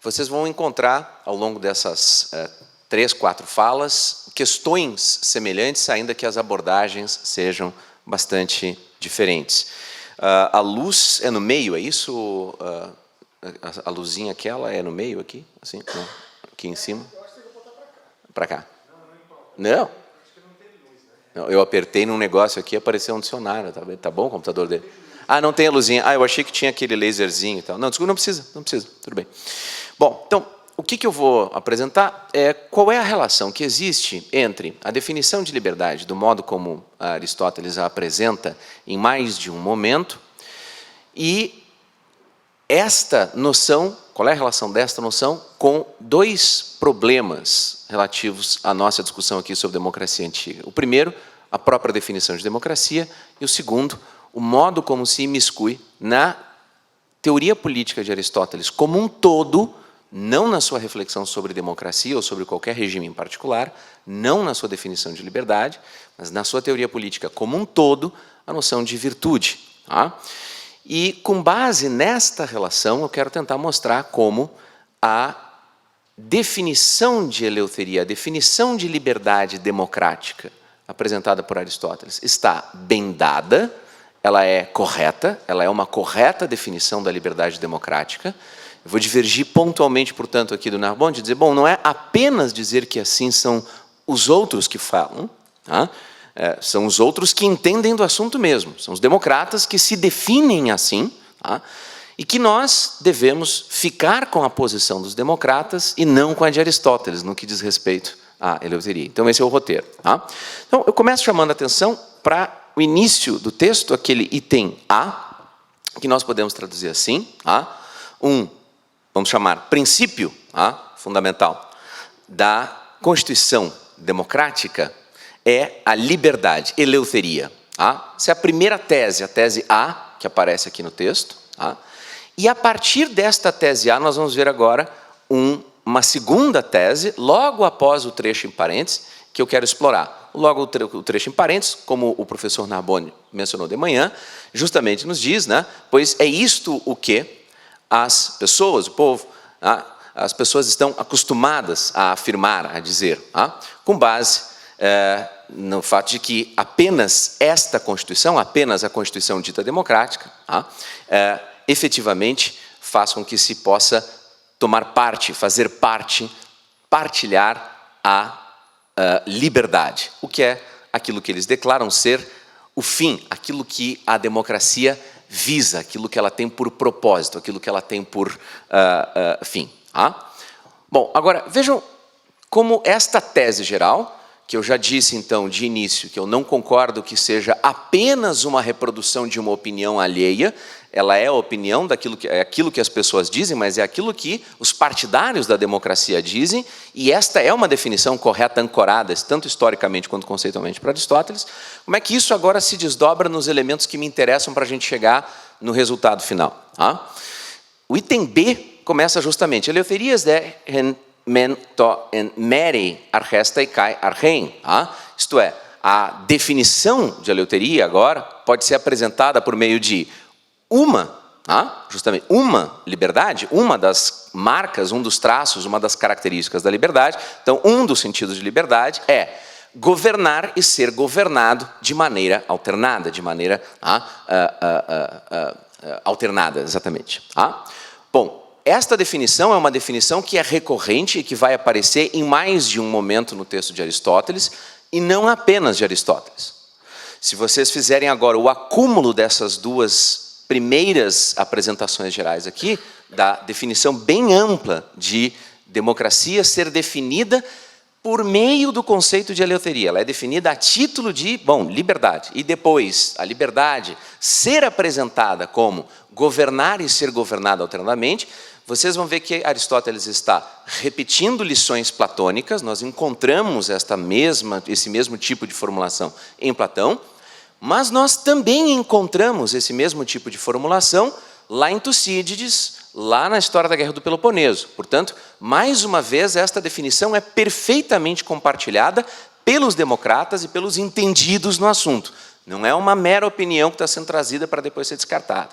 vocês vão encontrar, ao longo dessas 3, 4 falas, questões semelhantes, ainda que as abordagens sejam bastante diferentes. A luz é no meio, é isso? A luzinha aquela é no meio aqui? Assim? Não. Aqui em cima? Para cá. Não. Não, eu apertei num negócio aqui e apareceu um dicionário. Tá bom o computador dele? Ah, não tem a luzinha. Ah, eu achei que tinha aquele laserzinho e tal. Não, desculpa, não precisa, tudo bem. Bom, então, o que eu vou apresentar é qual é a relação que existe entre a definição de liberdade, do modo como Aristóteles a apresenta em mais de um momento, e esta noção, qual é a relação desta noção com dois problemas relativos à nossa discussão aqui sobre democracia antiga. O primeiro, a própria definição de democracia, e o segundo, o modo como se imiscui na teoria política de Aristóteles como um todo, não na sua reflexão sobre democracia ou sobre qualquer regime em particular, não na sua definição de liberdade, mas na sua teoria política como um todo, a noção de virtude. Tá? E, com base nesta relação, eu quero tentar mostrar como a definição de eleuteria, a definição de liberdade democrática apresentada por Aristóteles está bem dada, ela é correta, ela é uma correta definição da liberdade democrática. Eu vou divergir pontualmente, portanto, aqui do Narbonne, de dizer, bom, não é apenas dizer que assim são os outros que falam, tá? São os outros que entendem do assunto mesmo, são os democratas que se definem assim, tá? E que nós devemos ficar com a posição dos democratas e não com a de Aristóteles, no que diz respeito à eleuteria. Então, esse é o roteiro. Tá? Então, eu começo chamando a atenção para o início do texto, aquele item A, que nós podemos traduzir assim, tá? Vamos chamar princípio fundamental da Constituição democrática é a liberdade, eleuteria. Essa é a primeira tese, a tese A, que aparece aqui no texto. E a partir desta tese A, nós vamos ver agora uma segunda tese, logo após o trecho em parênteses, que eu quero explorar. Logo o trecho em parênteses, como o professor Narbonne mencionou de manhã, justamente nos diz, né, pois é isto o que as pessoas, o povo, as pessoas estão acostumadas a afirmar, a dizer, com base no fato de que apenas esta Constituição, apenas a Constituição dita democrática, efetivamente faz com que se possa tomar parte, fazer parte, partilhar a liberdade, o que é aquilo que eles declaram ser o fim, aquilo que a democracia visa, aquilo que ela tem por propósito, aquilo que ela tem por fim. Bom, agora, vejam como esta tese geral, que eu já disse, então, de início, que eu não concordo que seja apenas uma reprodução de uma opinião alheia, ela é a opinião daquilo que é aquilo que as pessoas dizem, mas é aquilo que os partidários da democracia dizem, e esta é uma definição correta, ancorada, tanto historicamente quanto conceitualmente para Aristóteles. Como é que isso agora se desdobra nos elementos que me interessam para a gente chegar no resultado final? O item B começa justamente, eleutherias de men to en meri argestai kai archein. Isto é, a definição de eleuteria agora pode ser apresentada por meio de justamente uma liberdade, uma das marcas, um dos traços, uma das características da liberdade. Então, um dos sentidos de liberdade é governar e ser governado de maneira alternada, de maneira alternada, exatamente. Bom, esta definição é uma definição que é recorrente e que vai aparecer em mais de um momento no texto de Aristóteles, e não apenas de Aristóteles. Se vocês fizerem agora o acúmulo dessas duas primeiras apresentações gerais aqui, da definição bem ampla de democracia ser definida por meio do conceito de eleuteria. Ela é definida a título de, liberdade. E depois, a liberdade ser apresentada como governar e ser governado alternadamente, vocês vão ver que Aristóteles está repetindo lições platônicas, nós encontramos esse mesmo tipo de formulação em Platão, mas nós também encontramos esse mesmo tipo de formulação lá em Tucídides, lá na história da Guerra do Peloponeso. Portanto, mais uma vez, esta definição é perfeitamente compartilhada pelos democratas e pelos entendidos no assunto. Não é uma mera opinião que está sendo trazida para depois ser descartada.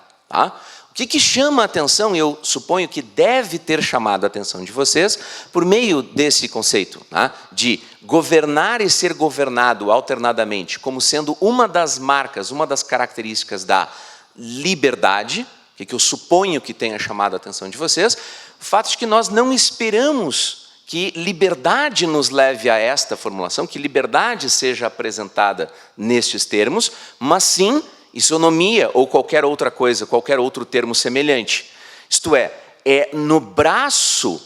O que chama a atenção, e eu suponho que deve ter chamado a atenção de vocês, por meio desse conceito de governar e ser governado alternadamente, como sendo uma das marcas, uma das características da liberdade, que eu suponho que tenha chamado a atenção de vocês, o fato de que nós não esperamos que liberdade nos leve a esta formulação, que liberdade seja apresentada nestes termos, mas sim isonomia ou qualquer outra coisa, qualquer outro termo semelhante. Isto é no braço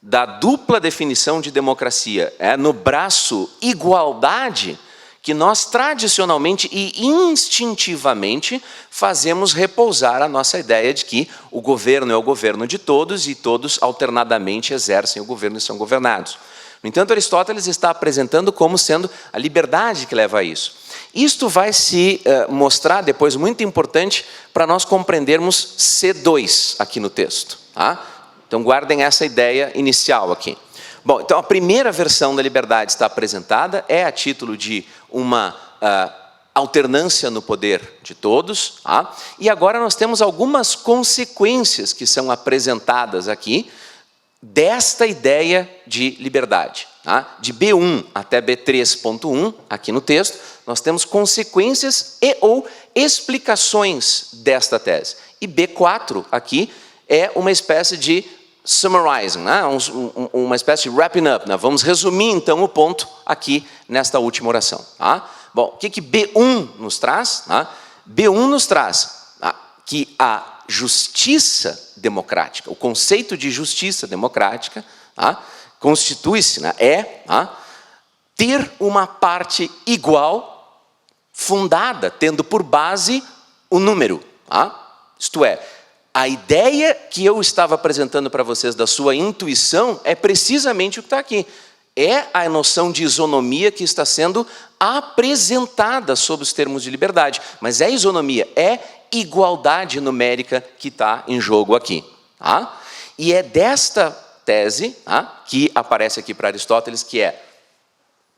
da dupla definição de democracia, é no braço igualdade, que nós tradicionalmente e instintivamente fazemos repousar a nossa ideia de que o governo é o governo de todos e todos alternadamente exercem o governo e são governados. No entanto, Aristóteles está apresentando como sendo a liberdade que leva a isso. Isto vai se mostrar depois muito importante para nós compreendermos C2 aqui no texto. Tá? Então, guardem essa ideia inicial aqui. Bom, então a primeira versão da liberdade está apresentada, é a título de uma alternância no poder de todos. Tá? E agora nós temos algumas consequências que são apresentadas aqui desta ideia de liberdade. Tá? De B1 até B3.1, aqui no texto, nós temos consequências e ou explicações desta tese. E B4 aqui é uma espécie de summarizing, né? Uma espécie de wrapping up. Né? Vamos resumir, então, o ponto aqui nesta última oração. Tá? Bom, o que B1 nos traz? Tá? B1 nos traz que a justiça democrática, o conceito de justiça democrática, tá? Constitui-se, né? Ter uma parte igual, fundada, tendo por base o número. Tá? Isto é, a ideia que eu estava apresentando para vocês da sua intuição é precisamente o que está aqui. É a noção de isonomia que está sendo apresentada sob os termos de liberdade. Mas é isonomia, é igualdade numérica que está em jogo aqui. Tá? E é desta tese que aparece aqui para Aristóteles, que é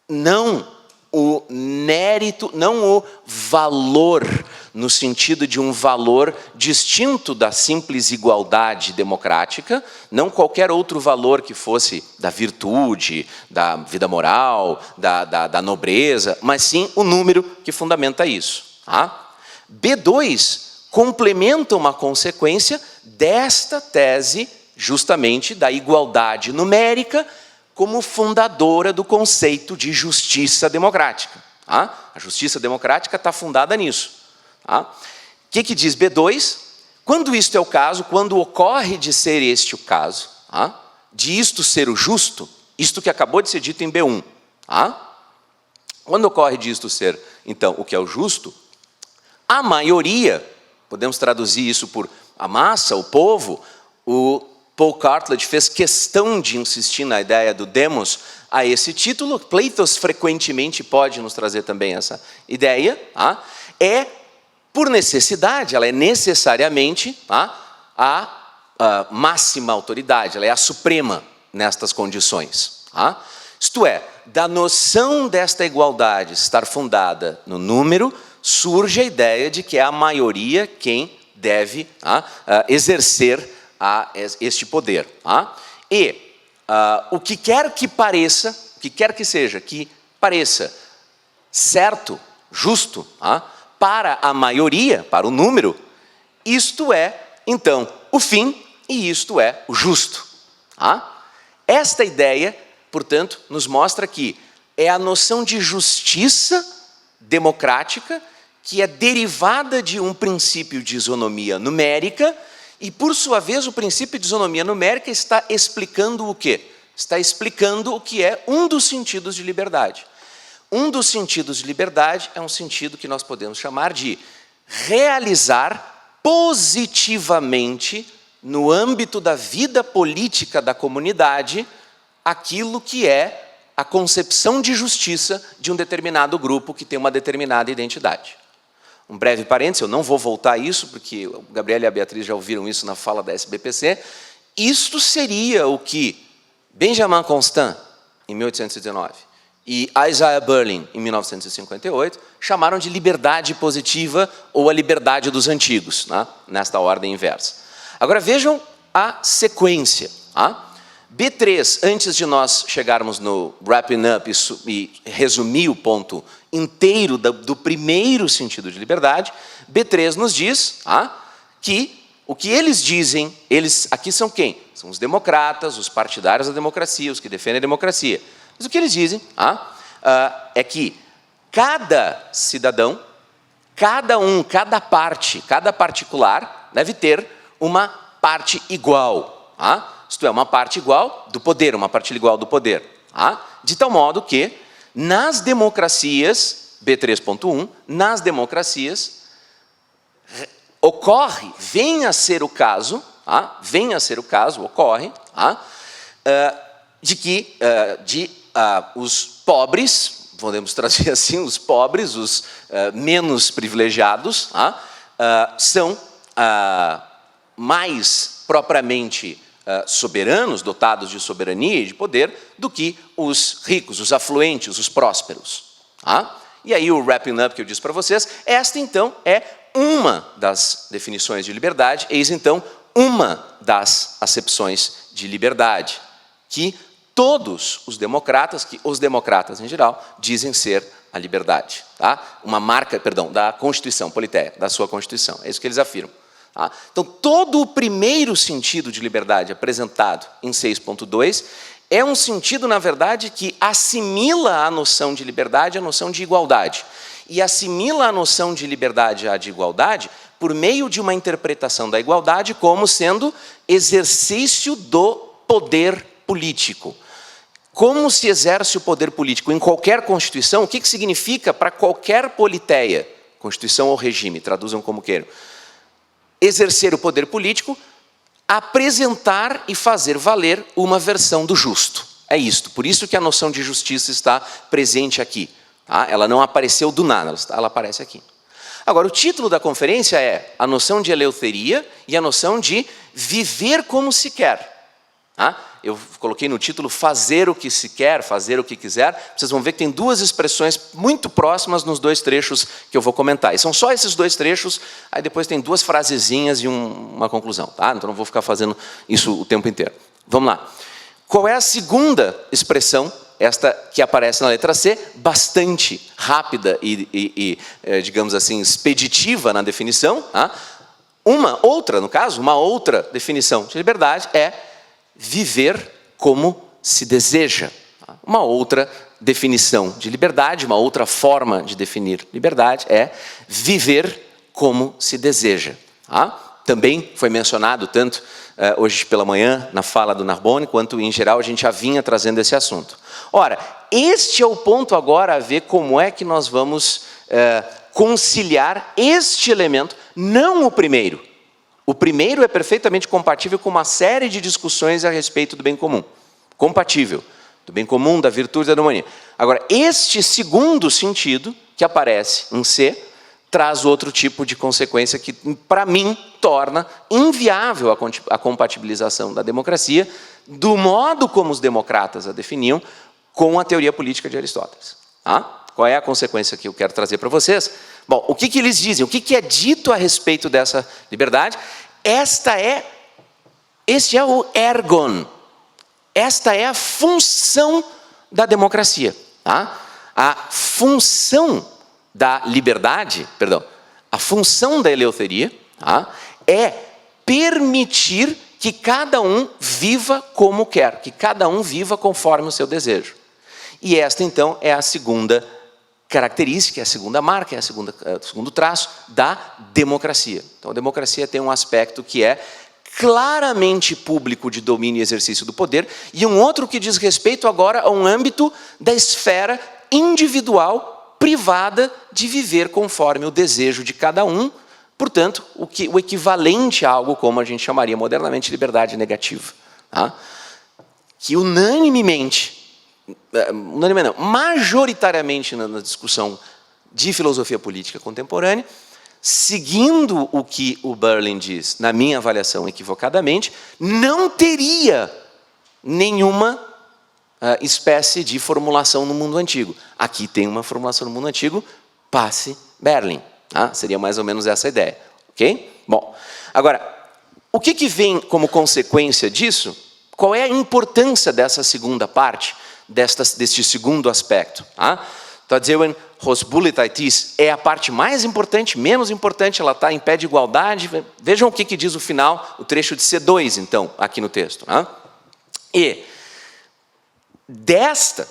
não o mérito, não o valor, no sentido de um valor distinto da simples igualdade democrática, não qualquer outro valor que fosse da virtude, da vida moral, da nobreza, mas sim o número que fundamenta isso. Tá? B2 complementa uma consequência desta tese, justamente da igualdade numérica, como fundadora do conceito de justiça democrática. Tá? A justiça democrática está fundada nisso. Tá? O que diz B2? Quando isto é o caso, quando ocorre de ser este o caso, tá? De isto ser o justo, isto que acabou de ser dito em B1. Tá? Quando ocorre disto ser, então, o que é o justo, a maioria, podemos traduzir isso por a massa, o povo, o Paul Cartledge fez questão de insistir na ideia do demos a esse título, Pleitos frequentemente pode nos trazer também essa ideia, tá? É por necessidade, ela é necessariamente a máxima autoridade, ela é a suprema nestas condições. Tá? Isto é, da noção desta igualdade estar fundada no número, surge a ideia de que é a maioria quem deve exercer este poder. Tá? E o que quer que pareça, o que quer que seja, que pareça certo, justo, para a maioria, para o número, isto é, então, o fim e isto é o justo. Esta ideia, portanto, nos mostra que é a noção de justiça democrática que é derivada de um princípio de isonomia numérica e, por sua vez, o princípio de isonomia numérica está explicando o quê? Está explicando o que é um dos sentidos de liberdade. Um dos sentidos de liberdade é um sentido que nós podemos chamar de realizar positivamente, no âmbito da vida política da comunidade, aquilo que é a concepção de justiça de um determinado grupo que tem uma determinada identidade. Um breve parênteses, eu não vou voltar a isso, porque o Gabriel e a Beatriz já ouviram isso na fala da SBPC. Isto seria o que Benjamin Constant, em 1819, e Isaiah Berlin, em 1958, chamaram de liberdade positiva ou a liberdade dos antigos, né? Nesta ordem inversa. Agora vejam a sequência. B3, antes de nós chegarmos no wrapping up e resumir o ponto inteiro do primeiro sentido de liberdade, B3 nos diz que o que eles dizem, eles aqui são quem? São os democratas, os partidários da democracia, os que defendem a democracia. Mas o que eles dizem é que cada cidadão, cada parte, cada particular deve ter uma parte igual. Tá? Isto é, uma parte igual do poder, uma partilha igual do poder. Tá? De tal modo que, nas democracias, B3.1, nas democracias, ocorre, venha a ser o caso, ocorre, de que os pobres, podemos trazer assim, os pobres, os menos privilegiados, são mais propriamente soberanos, dotados de soberania e de poder, do que os ricos, os afluentes, os prósperos. E aí o wrapping up que eu disse para vocês, esta então é uma das definições de liberdade, eis então uma das acepções de liberdade, que todos os democratas em geral, dizem ser a liberdade. Tá? Uma marca, perdão, da Constituição Politeia, da sua Constituição, é isso que eles afirmam. Tá? Então, todo o primeiro sentido de liberdade apresentado em 6.2 é um sentido, na verdade, que assimila a noção de liberdade à noção de igualdade. E assimila a noção de liberdade à de igualdade por meio de uma interpretação da igualdade como sendo exercício do poder político. Como se exerce o poder político em qualquer Constituição, o que significa para qualquer politeia, Constituição ou regime, traduzam como queiram, exercer o poder político, apresentar e fazer valer uma versão do justo. É isto, por isso que a noção de justiça está presente aqui. Tá? Ela não apareceu do nada, ela aparece aqui. Agora, o título da conferência é a noção de eleuteria e a noção de viver como se quer. Tá? Eu coloquei no título fazer o que se quer, fazer o que quiser. Vocês vão ver que tem duas expressões muito próximas nos dois trechos que eu vou comentar. E são só esses dois trechos, aí depois tem duas frasezinhas e uma conclusão. Tá? Então não vou ficar fazendo isso o tempo inteiro. Vamos lá. Qual é a segunda expressão, esta que aparece na letra C, bastante rápida e digamos assim, expeditiva na definição? Tá? Uma outra definição de liberdade é viver como se deseja. Uma outra definição de liberdade, uma outra forma de definir liberdade é viver como se deseja. Também foi mencionado tanto hoje pela manhã na fala do Narbonne, quanto em geral a gente já vinha trazendo esse assunto. Ora, este é o ponto agora a ver como é que nós vamos conciliar este elemento, não o primeiro. O primeiro é perfeitamente compatível com uma série de discussões a respeito do bem comum. Compatível. Do bem comum, da virtude e da harmonia. Agora, este segundo sentido, que aparece em C, traz outro tipo de consequência que, para mim, torna inviável a compatibilização da democracia, do modo como os democratas a definiam, com a teoria política de Aristóteles. Tá? Qual é a consequência que eu quero trazer para vocês? Bom, o que eles dizem? O que é dito a respeito dessa liberdade? Este é o ergon. Esta é a função da democracia. Tá? A função da liberdade, a função da eleuteria, tá? É permitir que cada um viva como quer, que cada um viva conforme o seu desejo. E esta, então, é a segunda característica, é a segunda marca, é o segundo traço da democracia. Então, a democracia tem um aspecto que é claramente público de domínio e exercício do poder, e um outro que diz respeito agora a um âmbito da esfera individual, privada, de viver conforme o desejo de cada um, portanto, o equivalente a algo como a gente chamaria modernamente liberdade negativa. Tá? Que majoritariamente na discussão de filosofia política contemporânea, seguindo o que o Berlin diz, na minha avaliação equivocadamente, não teria nenhuma espécie de formulação no mundo antigo. Aqui tem uma formulação no mundo antigo, passe Berlin. Tá? Seria mais ou menos essa a ideia. Ok? Bom, agora, o que vem como consequência disso? Qual é a importância dessa segunda parte, deste segundo aspecto? Tadzewen Rosbulitaitis é a parte mais importante, menos importante, ela está em pé de igualdade. Vejam o que diz o final, o trecho de C2, então, aqui no texto. E desta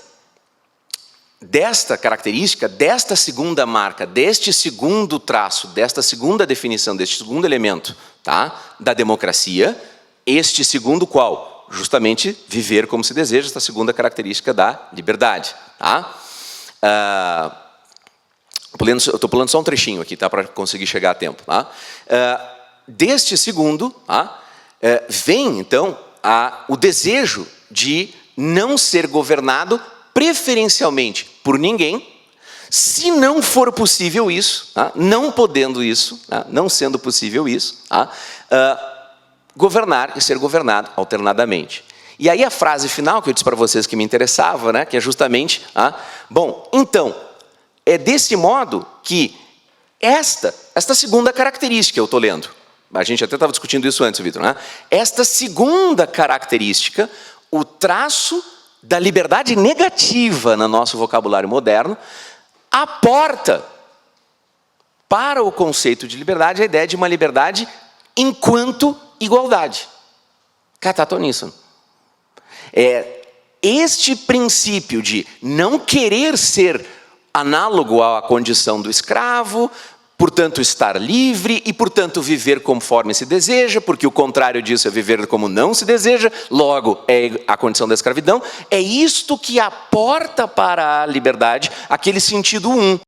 desta característica, desta segunda marca, deste segundo traço, desta segunda definição, deste segundo elemento, tá, da democracia, este segundo qual? Justamente viver como se deseja, esta segunda característica da liberdade. Tá? Eu estou pulando só um trechinho aqui, tá, para conseguir chegar a tempo. Tá? Deste segundo, tá, vem, então, o desejo de não ser governado preferencialmente por ninguém, se não for possível isso, tá? Não podendo isso, tá? Não sendo possível isso, tá? Governar e ser governado alternadamente. E aí a frase final que eu disse para vocês que me interessava, né? Que é justamente, bom, então, é desse modo que esta segunda característica eu estou lendo, a gente até estava discutindo isso antes, Vitor, né? Esta segunda característica, o traço da liberdade negativa no nosso vocabulário moderno, aporta para o conceito de liberdade a ideia de uma liberdade enquanto igualdade. Catatonismo. Este princípio de não querer ser análogo à condição do escravo, portanto estar livre e, portanto, viver conforme se deseja, porque o contrário disso é viver como não se deseja, logo é a condição da escravidão, é isto que aporta para a liberdade aquele sentido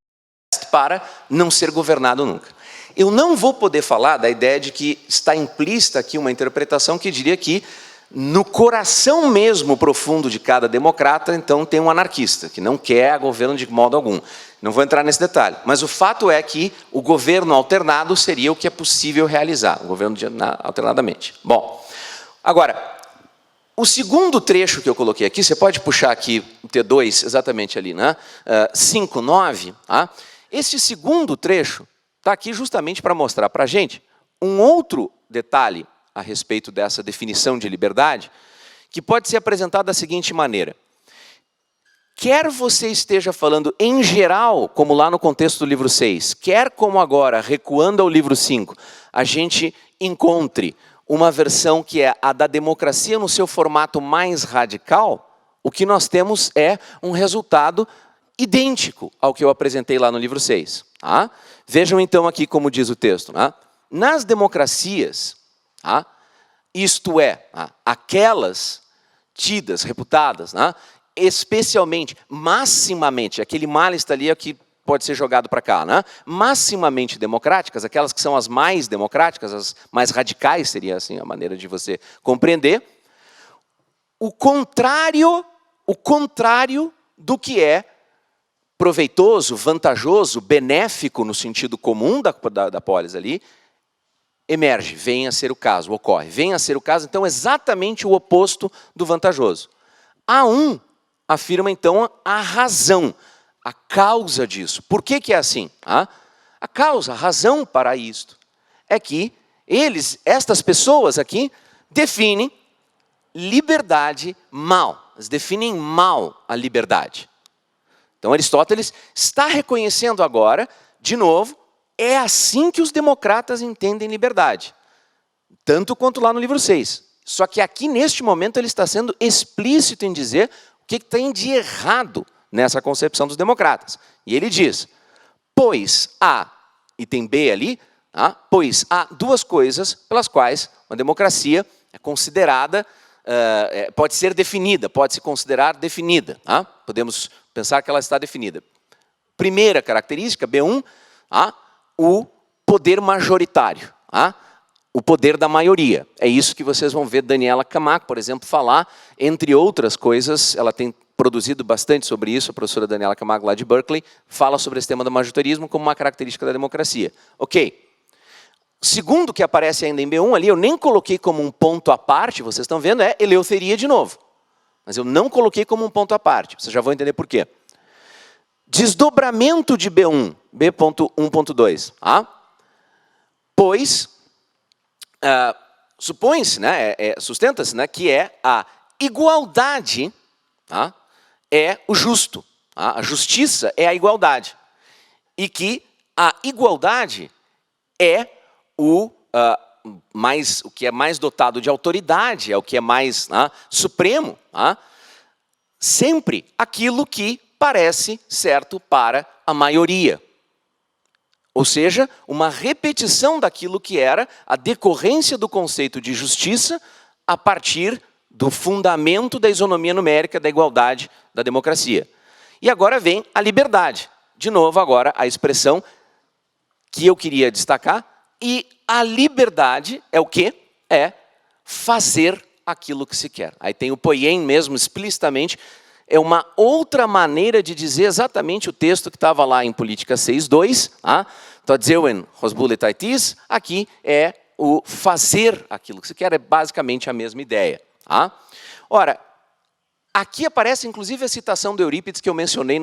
para não ser governado nunca. Eu não vou poder falar da ideia de que está implícita aqui uma interpretação que diria que no coração mesmo profundo de cada democrata, então, tem um anarquista, que não quer governo de modo algum. Não vou entrar nesse detalhe, mas o fato é que o governo alternado seria o que é possível realizar, o governo alternadamente. Bom, agora, o segundo trecho que eu coloquei aqui, você pode puxar aqui o T2 exatamente ali, né? 5.9, tá? Esse segundo trecho está aqui justamente para mostrar para a gente um outro detalhe a respeito dessa definição de liberdade, que pode ser apresentado da seguinte maneira. Quer você esteja falando em geral, como lá no contexto do livro 6, quer como agora, recuando ao livro 5, a gente encontre uma versão que é a da democracia no seu formato mais radical, o que nós temos é um resultado idêntico ao que eu apresentei lá no livro 6. Tá? Vejam então aqui como diz o texto. Tá? Nas democracias, tá? Isto é, tá? Aquelas tidas, reputadas, tá? Especialmente, maximamente, aquele mal está ali que pode ser jogado para cá, né? Maximamente democráticas, aquelas que são as mais democráticas, as mais radicais, seria assim a maneira de você compreender, o contrário do que é proveitoso, vantajoso, benéfico no sentido comum da polis ali, emerge, vem a ser o caso, ocorre. Vem a ser o caso, então, exatamente o oposto do vantajoso. Afirma, então, a razão, a causa disso. Por que que é assim? A causa, a razão para isto, é que estas pessoas aqui, definem liberdade mal. Eles definem mal a liberdade. Então, Aristóteles está reconhecendo agora, de novo, é assim que os democratas entendem liberdade. Tanto quanto lá no livro 6. Só que aqui, neste momento, ele está sendo explícito em dizer o que tem de errado nessa concepção dos democratas. E ele diz, pois há, e tem B ali, pois há duas coisas pelas quais uma democracia é considerada, pode ser definida, pode se considerar definida. Podemos pensar que ela está definida. Primeira característica, B1, o poder majoritário, o poder da maioria. É isso que vocês vão ver Daniela Camacho, por exemplo, falar, entre outras coisas, ela tem produzido bastante sobre isso, a professora Daniela Camacho, lá de Berkeley, fala sobre esse tema do majoritarismo como uma característica da democracia. Ok. Segundo que aparece ainda em B1 ali, eu nem coloquei como um ponto à parte, vocês estão vendo, é eleuteria de novo. Mas eu não coloquei como um ponto à parte, vocês já vão entender por quê. Desdobramento de B1, B.1.2. Pois, supõe-se, né, sustenta-se, né, que é a igualdade, é o justo. A justiça é a igualdade. E que a igualdade é o que é mais dotado de autoridade, é o que é mais supremo. Sempre aquilo que parece certo para a maioria. Ou seja, uma repetição daquilo que era a decorrência do conceito de justiça a partir do fundamento da isonomia numérica, da igualdade, da democracia. E agora vem a liberdade. De novo, agora, a expressão que eu queria destacar. E a liberdade é o quê? É fazer aquilo que se quer. Aí tem o poien mesmo, explicitamente, é uma outra maneira de dizer exatamente o texto que estava lá em Política 6.2, Todzeuen Rosbuletaitis, aqui é o fazer aquilo que se quer, é basicamente a mesma ideia. Ora, aqui aparece inclusive a citação do Eurípides que eu mencionei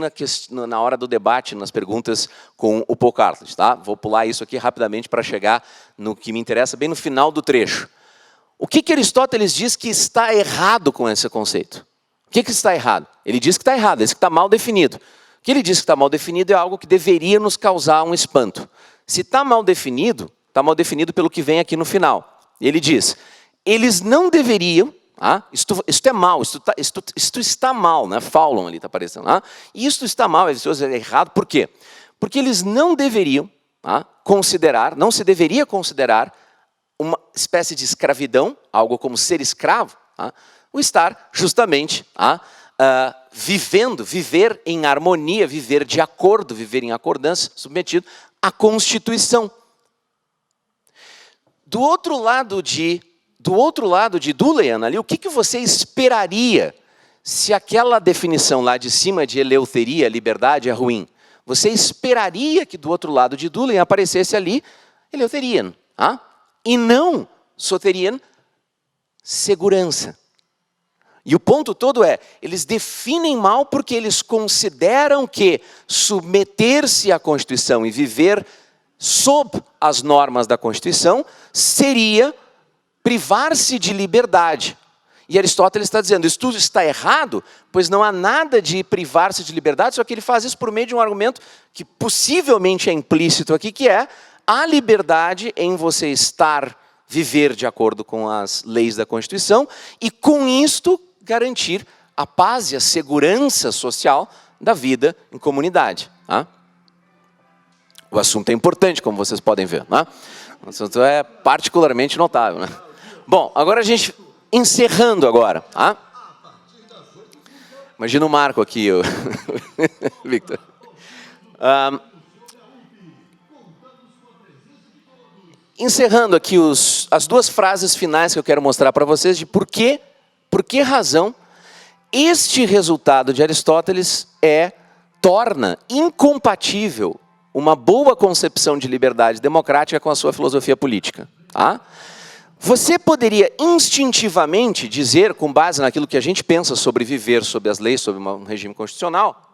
na hora do debate, nas perguntas com o Paul Cartledge. Vou pular isso aqui rapidamente para chegar no que me interessa, bem no final do trecho. O que Aristóteles diz que está errado com esse conceito? O que está errado? Ele diz que está errado, ele diz que está mal definido. O que ele diz que está mal definido é algo que deveria nos causar um espanto. Se está mal definido pelo que vem aqui no final. Ele diz, eles não deveriam, isto é mal, isto está mal, né? Faulon ali está aparecendo. Isto está mal, é errado, por quê? Porque eles não deveriam considerar, não se deveria considerar uma espécie de escravidão, algo como ser escravo, o estar justamente viver em harmonia, viver de acordo, viver em acordância, submetido à Constituição. Do outro lado de Dulean, ali, o que você esperaria se aquela definição lá de cima de eleuteria, liberdade, é ruim? Você esperaria que do outro lado de Dulean aparecesse ali eleuterian, e não soterian, segurança. E o ponto todo é, eles definem mal porque eles consideram que submeter-se à Constituição e viver sob as normas da Constituição seria privar-se de liberdade. E Aristóteles está dizendo, isso tudo está errado, pois não há nada de privar-se de liberdade, só que ele faz isso por meio de um argumento que possivelmente é implícito aqui, que é a liberdade em você viver de acordo com as leis da Constituição e, com isto, garantir a paz e a segurança social da vida em comunidade. O assunto é importante, como vocês podem ver. O assunto é particularmente notável. Bom, agora a gente, encerrando agora. Imagina o Marco aqui, Victor. Encerrando aqui as duas frases finais que eu quero mostrar para vocês de por que razão este resultado de Aristóteles torna incompatível uma boa concepção de liberdade democrática com a sua filosofia política. Você poderia instintivamente dizer, com base naquilo que a gente pensa sobre viver sob as leis, sob um regime constitucional,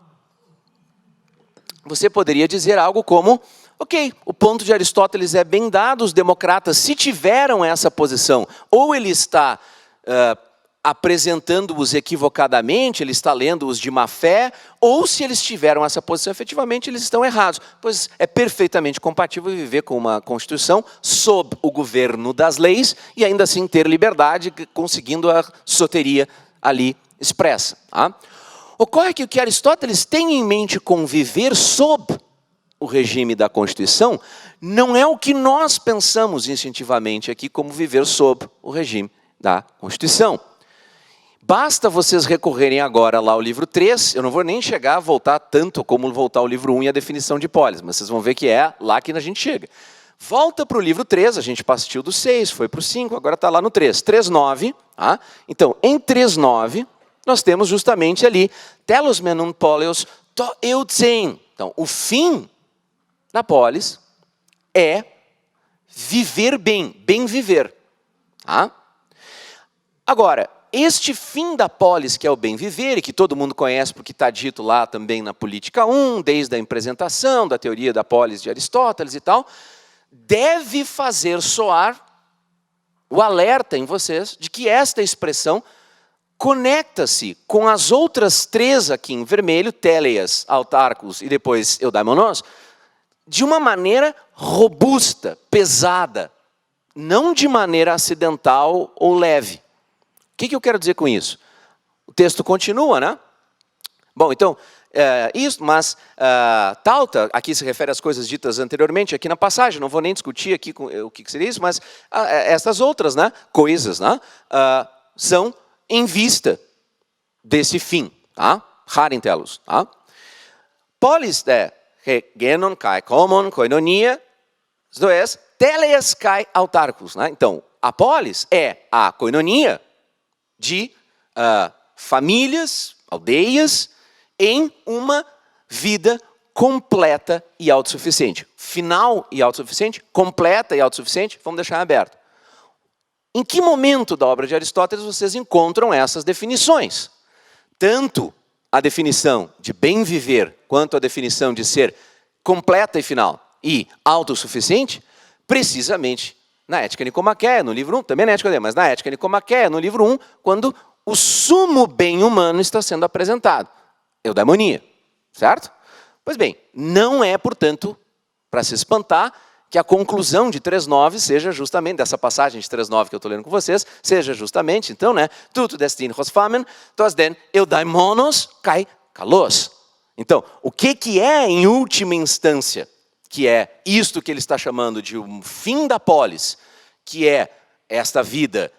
você poderia dizer algo como, ok, o ponto de Aristóteles é bem dado, os democratas, se tiveram essa posição, ou ele está apresentando-os equivocadamente, ele está lendo-os de má fé, ou se eles tiveram essa posição, efetivamente eles estão errados, pois é perfeitamente compatível viver com uma Constituição sob o governo das leis e ainda assim ter liberdade, conseguindo a soteria ali expressa. Ocorre que o que Aristóteles tem em mente com viver sob o regime da Constituição não é o que nós pensamos instintivamente aqui como viver sob o regime da Constituição. Basta vocês recorrerem agora lá ao livro 3, eu não vou nem chegar a voltar tanto como voltar ao livro 1 e a definição de polis, mas vocês vão ver que é lá que a gente chega. Volta para o livro 3, a gente partiu do 6, foi para o 5, agora está lá no 3. 3.9, então em 3.9 nós temos justamente ali, telos menum polios to eutsein. Então o fim da polis é viver bem, bem viver. Agora, este fim da polis, que é o bem viver, e que todo mundo conhece porque está dito lá também na Política 1, desde a apresentação da teoria da polis de Aristóteles e tal, deve fazer soar o alerta em vocês de que esta expressão conecta-se com as outras três aqui em vermelho, Téleias, Autarcos e depois Eudaimonos, de uma maneira robusta, pesada, não de maneira acidental ou leve. O que eu quero dizer com isso? O texto continua, né? Bom, então, isso, mas Tauta, aqui se refere às coisas ditas anteriormente, aqui na passagem, não vou nem discutir aqui o que seria isso, mas estas outras, né, coisas, né, são em vista desse fim, tá? Harintelos, tá? Polis genon kai komon koinonia, isto é, teleias kai autarcos, né? Então, a polis é a koinonia de famílias, aldeias, em uma vida completa e autossuficiente. Final e autossuficiente, completa e autossuficiente, vamos deixar aberto. Em que momento da obra de Aristóteles vocês encontram essas definições? Tanto a definição de bem viver, quanto a definição de ser completa e final e autossuficiente, precisamente na Ética Nicomaquéia, no livro 1, também na Ética dele, mas na Ética Nicomaquéia, no livro 1, quando o sumo bem humano está sendo apresentado. Eudaimonia, certo? Pois bem, não é, portanto, para se espantar, que a conclusão de 3.9 seja justamente, dessa passagem de 3.9 que eu estou lendo com vocês, seja justamente, então, né, tudo destin hos famen, tos den eudaimonos kai kalos. Então, o que é, em última instância, que é isto que ele está chamando de um fim da polis, que é esta vida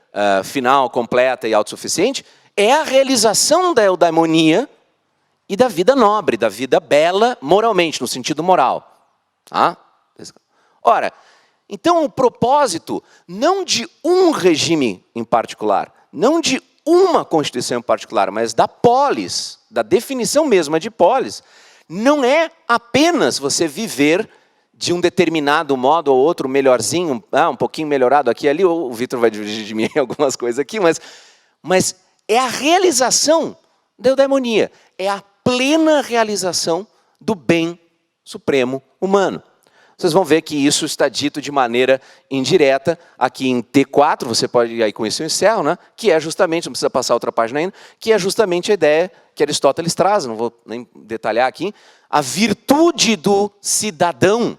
final, completa e autossuficiente, é a realização da eudaimonia e da vida nobre, da vida bela moralmente, no sentido moral. Tá? Ora, então o propósito não de um regime em particular, não de uma constituição em particular, mas da polis, da definição mesma de polis, não é apenas você viver de um determinado modo ou outro, melhorzinho, um pouquinho melhorado aqui e ali, ou o Vitor vai divergir de mim algumas coisas aqui, mas é a realização da eudaimonia, é a plena realização do bem supremo humano. Vocês vão ver que isso está dito de maneira indireta aqui em T4, você pode, aí com isso eu encerro, né? Que é justamente, não precisa passar outra página ainda, que é justamente a ideia que Aristóteles traz, não vou nem detalhar aqui, a virtude do cidadão,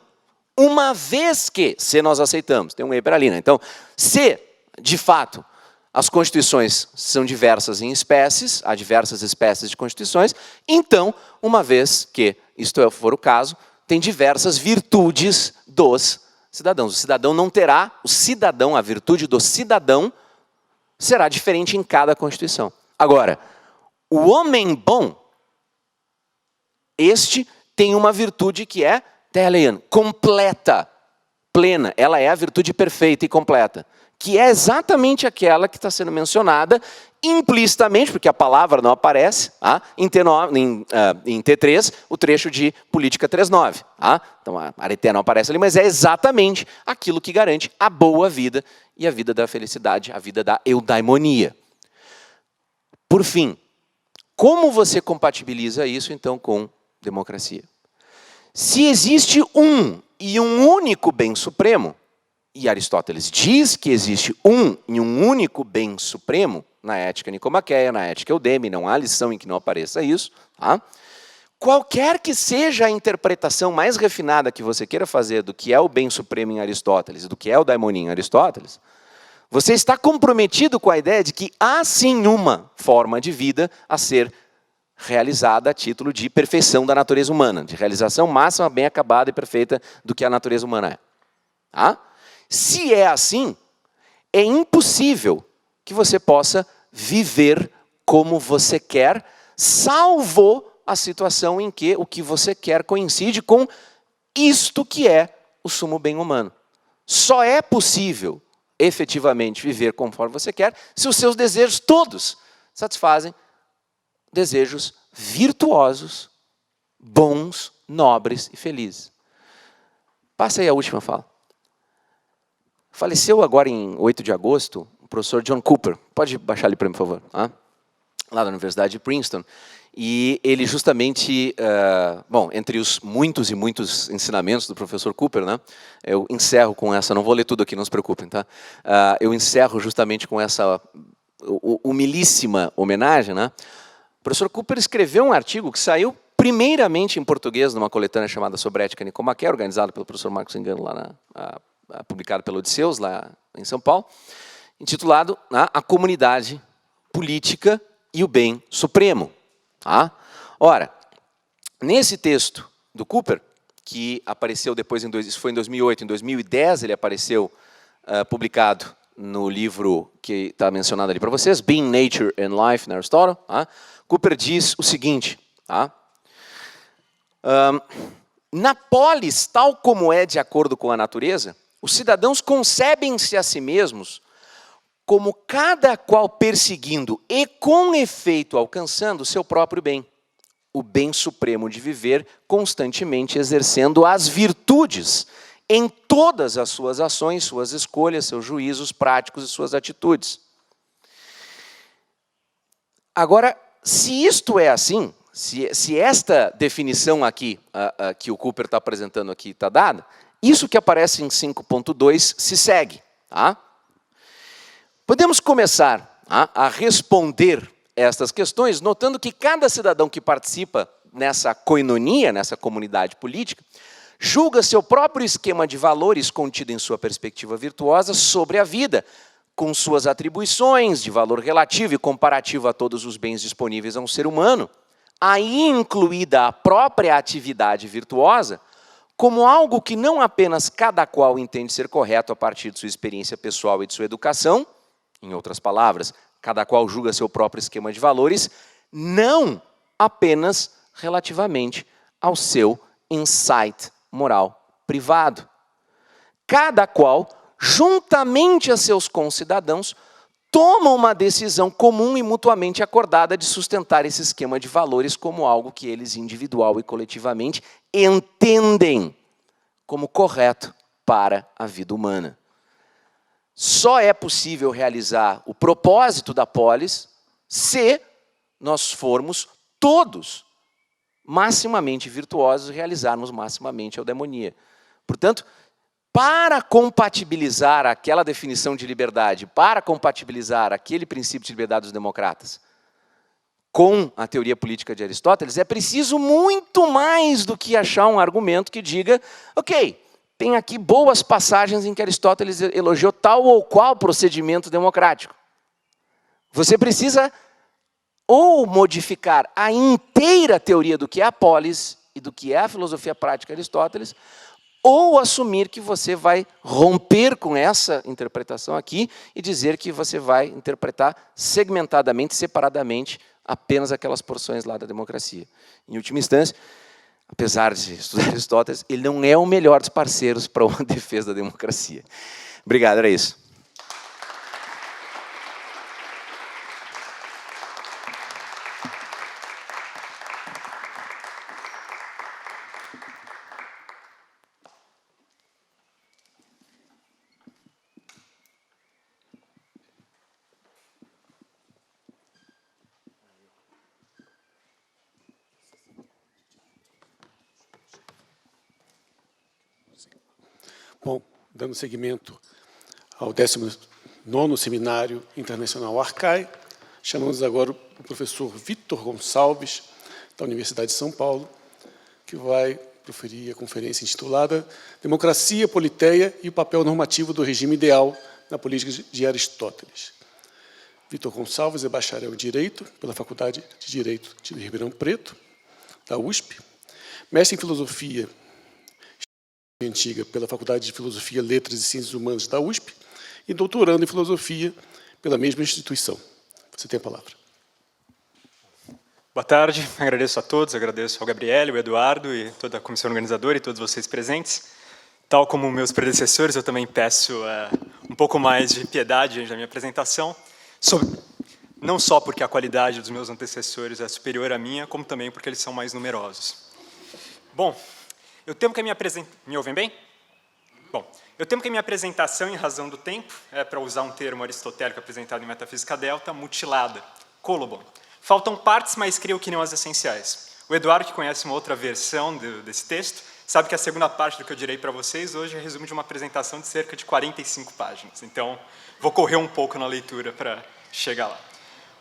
uma vez que, se nós aceitamos, tem um hiper ali, né? Então, se, de fato, as constituições são diversas em espécies, há diversas espécies de constituições, então, uma vez que isto for o caso, tem diversas virtudes dos cidadãos. O cidadão não terá, a virtude do cidadão será diferente em cada Constituição. Agora, o homem bom, este tem uma virtude que é teleian, completa, plena. Ela é a virtude perfeita e completa, que é exatamente aquela que está sendo mencionada implicitamente, porque a palavra não aparece, em T3, o trecho de Política 3.9. Então a areté não aparece ali, mas é exatamente aquilo que garante a boa vida e a vida da felicidade, a vida da eudaimonia. Por fim, como você compatibiliza isso, então, com democracia? Se existe um e um único bem supremo, e Aristóteles diz que existe um e um único bem supremo, na Ética Nicomaquéia, na Ética Eudeme, não há lição em que não apareça isso. Qualquer que seja a interpretação mais refinada que você queira fazer do que é o bem supremo em Aristóteles, do que é o daimonia em Aristóteles, você está comprometido com a ideia de que há sim uma forma de vida a ser realizada a título de perfeição da natureza humana, de realização máxima, bem acabada e perfeita do que a natureza humana é. Se é assim, é impossível que você possa viver como você quer, salvo a situação em que o que você quer coincide com isto que é o sumo bem humano. Só é possível, efetivamente, viver conforme você quer, se os seus desejos todos satisfazem desejos virtuosos, bons, nobres e felizes. Passa aí a última fala. Faleceu agora em 8 de agosto o professor John Cooper. Pode baixar ali para mim, por favor. Lá da Universidade de Princeton. E ele justamente, entre os muitos e muitos ensinamentos do professor Cooper, né, eu encerro com essa, não vou ler tudo aqui, não se preocupem, tá? Eu encerro justamente com essa humilíssima homenagem, né? O professor Cooper escreveu um artigo que saiu primeiramente em português numa coletânea chamada Sobre Ética Nicomaquéia, organizado pelo professor Marcos Engano, publicado pelo Odisseus, lá em São Paulo, intitulado A Comunidade Política e o Bem Supremo. Ora, nesse texto do Cooper, que apareceu depois, isso foi em 2008, em 2010 ele apareceu publicado no livro que está mencionado ali para vocês, Being, Nature and Life, na Aristotle. Cooper diz o seguinte, na polis, tal como é de acordo com a natureza, os cidadãos concebem-se a si mesmos como cada qual perseguindo e com efeito alcançando o seu próprio bem, o bem supremo de viver, constantemente exercendo as virtudes em todas as suas ações, suas escolhas, seus juízos práticos e suas atitudes. Agora, se isto é assim, se esta definição aqui, que o Cooper está apresentando aqui, está dada, isso que aparece em 5.2 se segue. Podemos começar a responder estas questões, notando que cada cidadão que participa nessa koinonia, nessa comunidade política, julga seu próprio esquema de valores contido em sua perspectiva virtuosa sobre a vida, com suas atribuições de valor relativo e comparativo a todos os bens disponíveis a um ser humano, aí incluída a própria atividade virtuosa, como algo que não apenas cada qual entende ser correto a partir de sua experiência pessoal e de sua educação, em outras palavras, cada qual julga seu próprio esquema de valores, não apenas relativamente ao seu insight moral privado. Cada qual, juntamente a seus concidadãos, toma uma decisão comum e mutuamente acordada de sustentar esse esquema de valores como algo que eles, individual e coletivamente, entendem como correto para a vida humana. Só é possível realizar o propósito da polis se nós formos todos maximamente virtuosos e realizarmos maximamente a eudemonia. Portanto, para compatibilizar aquela definição de liberdade, para compatibilizar aquele princípio de liberdade dos democratas com a teoria política de Aristóteles, é preciso muito mais do que achar um argumento que diga, ok, tem aqui boas passagens em que Aristóteles elogiou tal ou qual procedimento democrático. Você precisa ou modificar a inteira teoria do que é a polis e do que é a filosofia prática de Aristóteles, ou assumir que você vai romper com essa interpretação aqui e dizer que você vai interpretar segmentadamente, separadamente, apenas aquelas porções lá da democracia. Em última instância, apesar de estudar Aristóteles, ele não é o melhor dos parceiros para uma defesa da democracia. Obrigado, era isso. Bom, dando seguimento ao 19º Seminário Internacional Arcai, chamamos agora o professor Vitor Gonçalves, da Universidade de São Paulo, que vai proferir a conferência intitulada Democracia, Politeia e o papel normativo do regime ideal na política de Aristóteles. Vitor Gonçalves é bacharel em Direito pela Faculdade de Direito de Ribeirão Preto, da USP, mestre em Filosofia Antiga pela Faculdade de Filosofia, Letras e Ciências Humanas da USP e doutorando em Filosofia pela mesma instituição. Você tem a palavra. Boa tarde, agradeço a todos, agradeço ao Gabriel, ao Eduardo e toda a comissão organizadora e todos vocês presentes. Tal como meus predecessores, eu também peço um pouco mais de piedade antes da minha apresentação, não só porque a qualidade dos meus antecessores é superior à minha, como também porque eles são mais numerosos. Bom, eu temo que a minha apresentação... Me ouvem bem? Bom, eu temo que a minha apresentação, em razão do tempo, para usar um termo aristotélico apresentado em Metafísica Delta, mutilada, colobon. Faltam partes, mas creio que não as essenciais. O Eduardo, que conhece uma outra versão desse texto, sabe que a segunda parte do que eu direi para vocês hoje é resumo de uma apresentação de cerca de 45 páginas. Então, vou correr um pouco na leitura para chegar lá.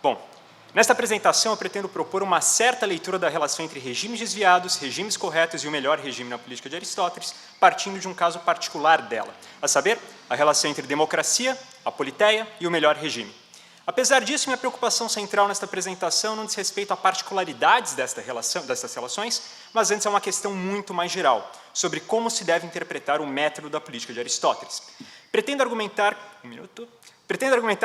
Bom, nesta apresentação, eu pretendo propor uma certa leitura da relação entre regimes desviados, regimes corretos e o melhor regime na política de Aristóteles, partindo de um caso particular dela, a saber, a relação entre democracia, a politeia e o melhor regime. Apesar disso, minha preocupação central nesta apresentação não diz respeito a particularidades dessas relações, mas antes é uma questão muito mais geral, sobre como se deve interpretar o método da política de Aristóteles. Pretendo argumentar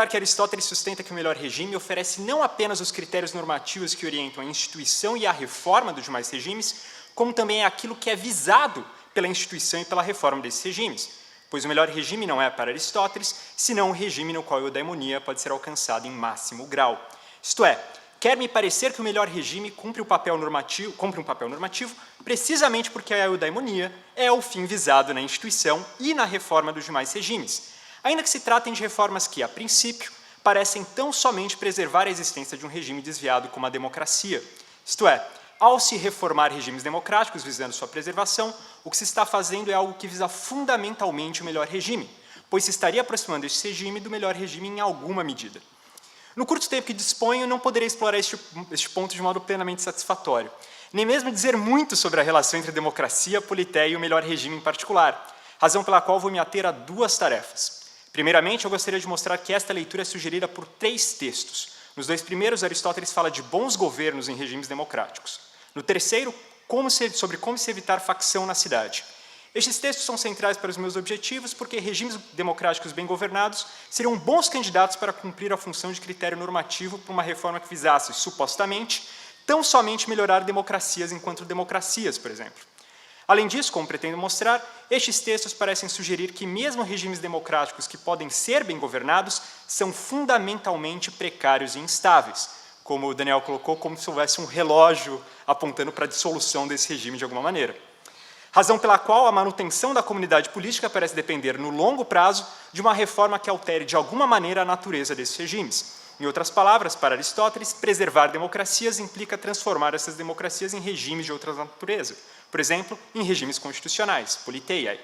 que Aristóteles sustenta que o melhor regime oferece não apenas os critérios normativos que orientam a instituição e a reforma dos demais regimes, como também é aquilo que é visado pela instituição e pela reforma desses regimes, pois o melhor regime não é, para Aristóteles, senão um regime no qual a eudaimonia pode ser alcançada em máximo grau. Isto é, quer me parecer que o melhor regime cumpre um papel normativo precisamente porque a eudaimonia é o fim visado na instituição e na reforma dos demais regimes, ainda que se tratem de reformas que, a princípio, parecem tão somente preservar a existência de um regime desviado como a democracia. Isto é, ao se reformar regimes democráticos visando sua preservação, o que se está fazendo é algo que visa fundamentalmente o melhor regime, pois se estaria aproximando esse regime do melhor regime em alguma medida. No curto tempo que disponho, não poderei explorar este ponto de modo plenamente satisfatório, nem mesmo dizer muito sobre a relação entre democracia, politeia e o melhor regime em particular, razão pela qual vou me ater a duas tarefas. Primeiramente, eu gostaria de mostrar que esta leitura é sugerida por 3 textos. Nos 2 primeiros, Aristóteles fala de bons governos em regimes democráticos. No terceiro, sobre como se evitar facção na cidade. Estes textos são centrais para os meus objetivos porque regimes democráticos bem governados seriam bons candidatos para cumprir a função de critério normativo para uma reforma que visasse, supostamente, tão somente melhorar democracias enquanto democracias, por exemplo. Além disso, como pretendo mostrar, estes textos parecem sugerir que mesmo regimes democráticos que podem ser bem governados são fundamentalmente precários e instáveis, como o Daniel colocou, como se houvesse um relógio apontando para a dissolução desse regime de alguma maneira. Razão pela qual a manutenção da comunidade política parece depender, no longo prazo, de uma reforma que altere de alguma maneira a natureza desses regimes. Em outras palavras, para Aristóteles, preservar democracias implica transformar essas democracias em regimes de outra natureza, por exemplo, em regimes constitucionais, politeiai.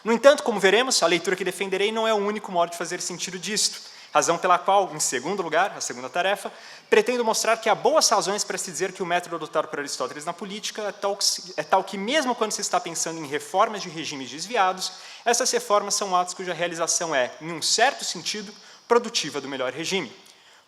No entanto, como veremos, a leitura que defenderei não é o único modo de fazer sentido disto, razão pela qual, em segundo lugar, a segunda tarefa, pretendo mostrar que há boas razões para se dizer que o método adotado por Aristóteles na política é tal que, mesmo quando se está pensando em reformas de regimes desviados, essas reformas são atos cuja realização é, em um certo sentido, produtiva do melhor regime.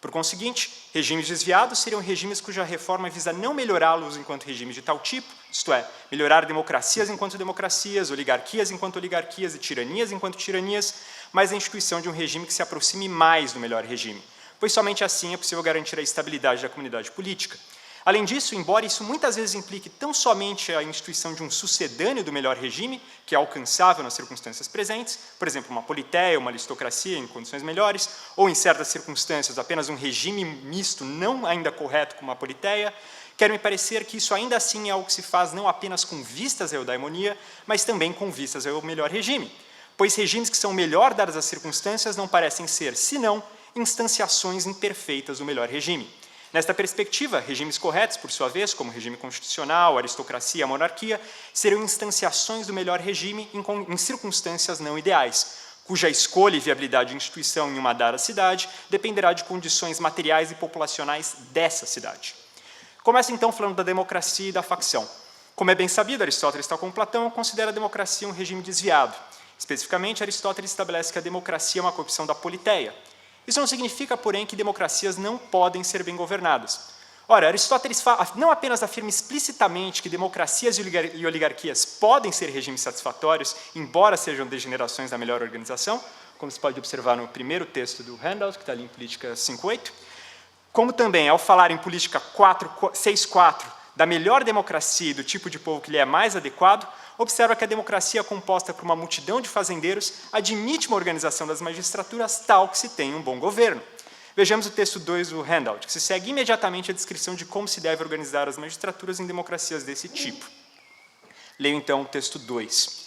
Por conseguinte, regimes desviados seriam regimes cuja reforma visa não melhorá-los enquanto regimes de tal tipo, isto é, melhorar democracias enquanto democracias, oligarquias enquanto oligarquias e tiranias enquanto tiranias, mas a instituição de um regime que se aproxime mais do melhor regime, pois somente assim é possível garantir a estabilidade da comunidade política. Além disso, embora isso muitas vezes implique tão somente a instituição de um sucedâneo do melhor regime, que é alcançável nas circunstâncias presentes, por exemplo, uma politeia, uma aristocracia em condições melhores, ou em certas circunstâncias apenas um regime misto não ainda correto como uma politeia, quer me parecer que isso ainda assim é algo que se faz não apenas com vistas à eudaimonia, mas também com vistas ao melhor regime, pois regimes que são melhor dadas as circunstâncias não parecem ser, senão, instanciações imperfeitas do melhor regime. Nesta perspectiva, regimes corretos, por sua vez, como o regime constitucional, a aristocracia e a monarquia, seriam instanciações do melhor regime em circunstâncias não ideais, cuja escolha e viabilidade de instituição em uma dada cidade dependerá de condições materiais e populacionais dessa cidade. Começa então falando da democracia e da facção. Como é bem sabido, Aristóteles, tal como Platão, considera a democracia um regime desviado. Especificamente, Aristóteles estabelece que a democracia é uma corrupção da politeia. Isso não significa, porém, que democracias não podem ser bem governadas. Ora, Aristóteles não apenas afirma explicitamente que democracias e oligarquias podem ser regimes satisfatórios, embora sejam degenerações da melhor organização, como se pode observar no primeiro texto do handout, que está ali em Política 5.8, como também, ao falar em Política 6.4, da melhor democracia e do tipo de povo que lhe é mais adequado, observa que a democracia composta por uma multidão de fazendeiros admite uma organização das magistraturas tal que se tenha um bom governo. Vejamos o texto 2 do handout, que se segue imediatamente a descrição de como se deve organizar as magistraturas em democracias desse tipo. Leio então o texto 2.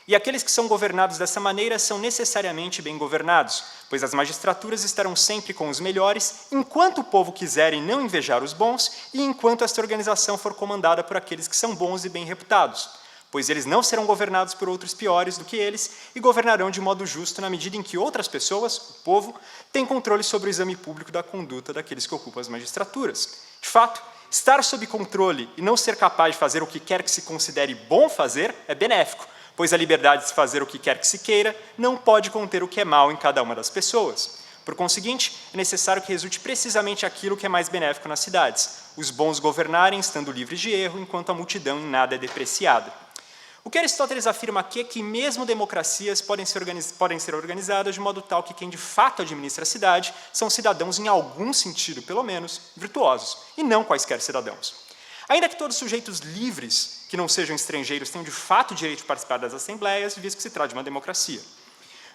E aqueles que são governados dessa maneira são necessariamente bem governados, pois as magistraturas estarão sempre com os melhores, enquanto o povo quiser e não invejar os bons, e enquanto esta organização for comandada por aqueles que são bons e bem reputados, pois eles não serão governados por outros piores do que eles e governarão de modo justo na medida em que outras pessoas, o povo, têm controle sobre o exame público da conduta daqueles que ocupam as magistraturas. De fato, estar sob controle e não ser capaz de fazer o que quer que se considere bom fazer é benéfico, pois a liberdade de se fazer o que quer que se queira não pode conter o que é mal em cada uma das pessoas. Por conseguinte, é necessário que resulte precisamente aquilo que é mais benéfico nas cidades, os bons governarem estando livres de erro, enquanto a multidão em nada é depreciada. O que Aristóteles afirma aqui é que mesmo democracias podem ser organizadas de modo tal que quem de fato administra a cidade são cidadãos em algum sentido, pelo menos, virtuosos, e não quaisquer cidadãos. Ainda que todos os sujeitos livres, que não sejam estrangeiros, tenham de fato o direito de participar das assembleias, visto que se trata de uma democracia.